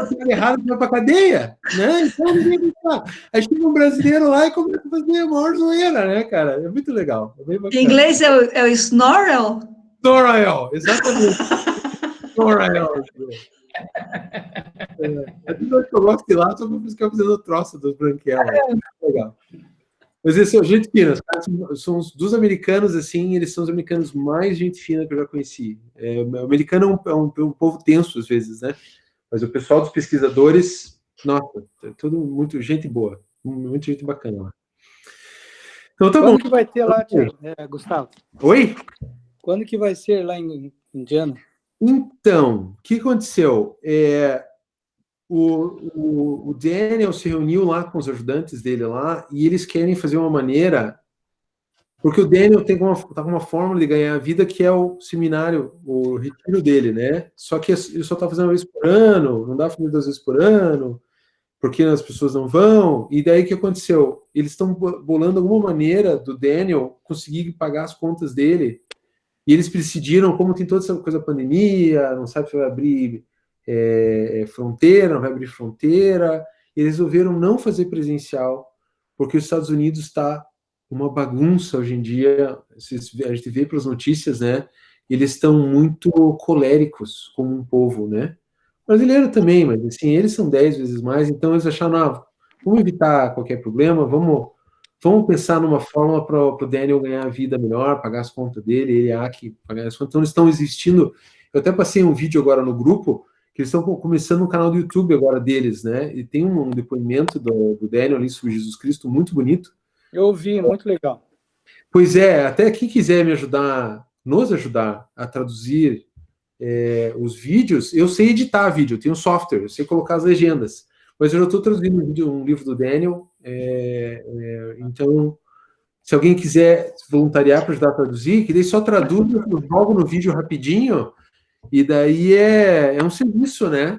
Se errado, vai pra cadeia, né? Então, aí chega um brasileiro lá e começa a fazer a maior zoeira, né, cara? É muito legal. É bem bacana. Em inglês é o snorkel? Snorkel, exatamente. Snorkel. É tudo que eu gosto de lá, só pra ficar fazendo troça dos branquelos. Legal. Mas esse é o gente fina. São dos americanos, assim, eles são os americanos mais gente fina que eu já conheci. O americano é um povo tenso, às vezes, né? Mas o pessoal dos pesquisadores, nossa, é tudo muito gente boa. Muita gente bacana lá. Então tá bom. Quando que vai ter lá, Gustavo? Oi? Quando que vai ser lá em Indiana? Então, o que aconteceu? O Daniel se reuniu lá com os ajudantes dele lá e eles querem fazer uma maneira, porque o Daniel tá com uma fórmula de ganhar a vida que é o seminário, o retiro dele, né? Só que ele só tá fazendo uma vez por ano, não dá pra fazer 2 vezes por ano, porque as pessoas não vão. E daí o que aconteceu? Eles estão bolando alguma maneira do Daniel conseguir pagar as contas dele. E eles decidiram, como tem toda essa coisa da pandemia, não sabe se vai abrir fronteira, não vai abrir fronteira, eles resolveram não fazer presencial, porque os Estados Unidos está uma bagunça hoje em dia, a gente vê pelas notícias, né? Eles estão muito coléricos como um povo, né? Brasileiro também, mas assim, eles são 10 vezes mais, então eles acharam, vamos evitar qualquer problema, vamos pensar numa fórmula para o Daniel ganhar a vida melhor, pagar as contas dele, ele aqui pagar as contas. Então eles estão existindo. Eu até passei um vídeo agora no grupo, que eles estão começando um canal do YouTube agora deles, né? E tem um depoimento do Daniel ali sobre Jesus Cristo, muito bonito. Eu ouvi, muito legal. Pois é, até quem quiser me ajudar, nos ajudar a traduzir os vídeos, eu sei editar vídeo, eu tenho software, eu sei colocar as legendas, mas eu já estou traduzindo um livro do Daniel, então, se alguém quiser voluntariar para ajudar a traduzir, que daí só traduz, eu jogo no vídeo rapidinho, e daí é um serviço, né?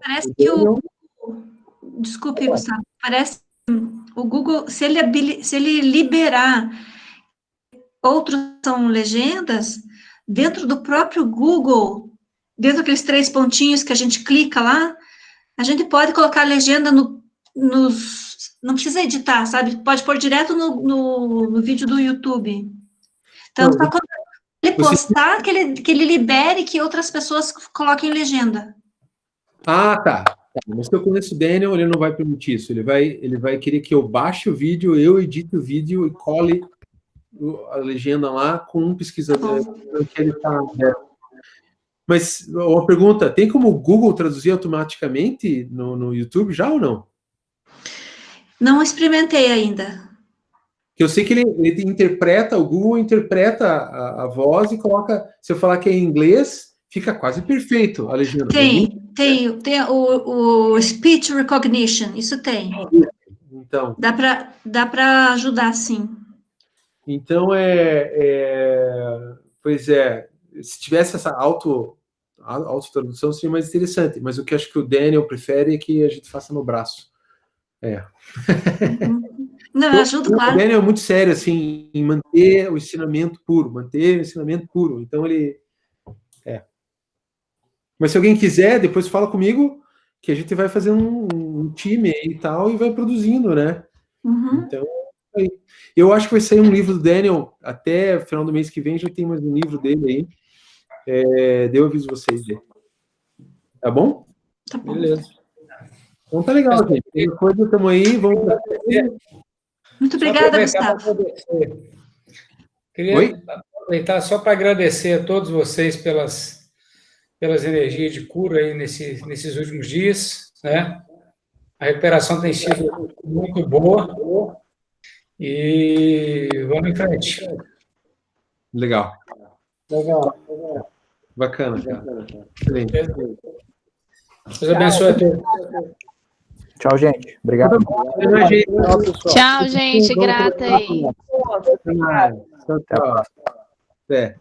Parece que Desculpe, Gustavo. Parece que o Google, se ele liberar outras são legendas, dentro do próprio Google, dentro daqueles 3 pontinhos que a gente clica lá, a gente pode colocar a legenda não precisa editar, sabe? Pode pôr direto no vídeo do YouTube. Então, só quando ele postar, que ele libere que outras pessoas coloquem legenda. Ah, tá. Mas se eu conheço o Daniel, ele não vai permitir isso. Ele vai querer que eu baixe o vídeo, eu edite o vídeo e cole a legenda lá com um pesquisador que ele está. Mas uma pergunta: tem como o Google traduzir automaticamente no YouTube já ou não? Não experimentei ainda. Que eu sei que ele interpreta, o Google interpreta a voz e coloca. Se eu falar que é em inglês, fica quase perfeito a legenda. Tem o speech recognition, isso tem. Então. Dá para ajudar, sim. Então, pois é, se tivesse essa autotradução seria mais interessante, mas o que eu acho que o Daniel prefere é que a gente faça no braço. Não, eu ajudo, claro. O Daniel é muito sério, assim, em manter o ensinamento puro, Então, ele... Mas se alguém quiser, depois fala comigo, que a gente vai fazer um time aí e tal, e vai produzindo, né? Uhum. Então, aí. Eu acho que vai sair um livro do Daniel, até o final do mês que vem, já tem mais um livro dele aí. Eu aviso vocês dele. Tá bom? Tá bom. Beleza. Então tá legal, gente. Qualquer coisa, estamos aí, vamos... Muito obrigada, Gustavo. Queria aproveitar só para agradecer a todos vocês pelas energias de cura aí nesses últimos dias, né? A recuperação tem sido muito boa e vamos em frente. Legal. Bacana, cara. Excelente. Deus abençoe a todos. Tchau, gente. Obrigado. Tchau, gente. Grata aí. Tchau. Até.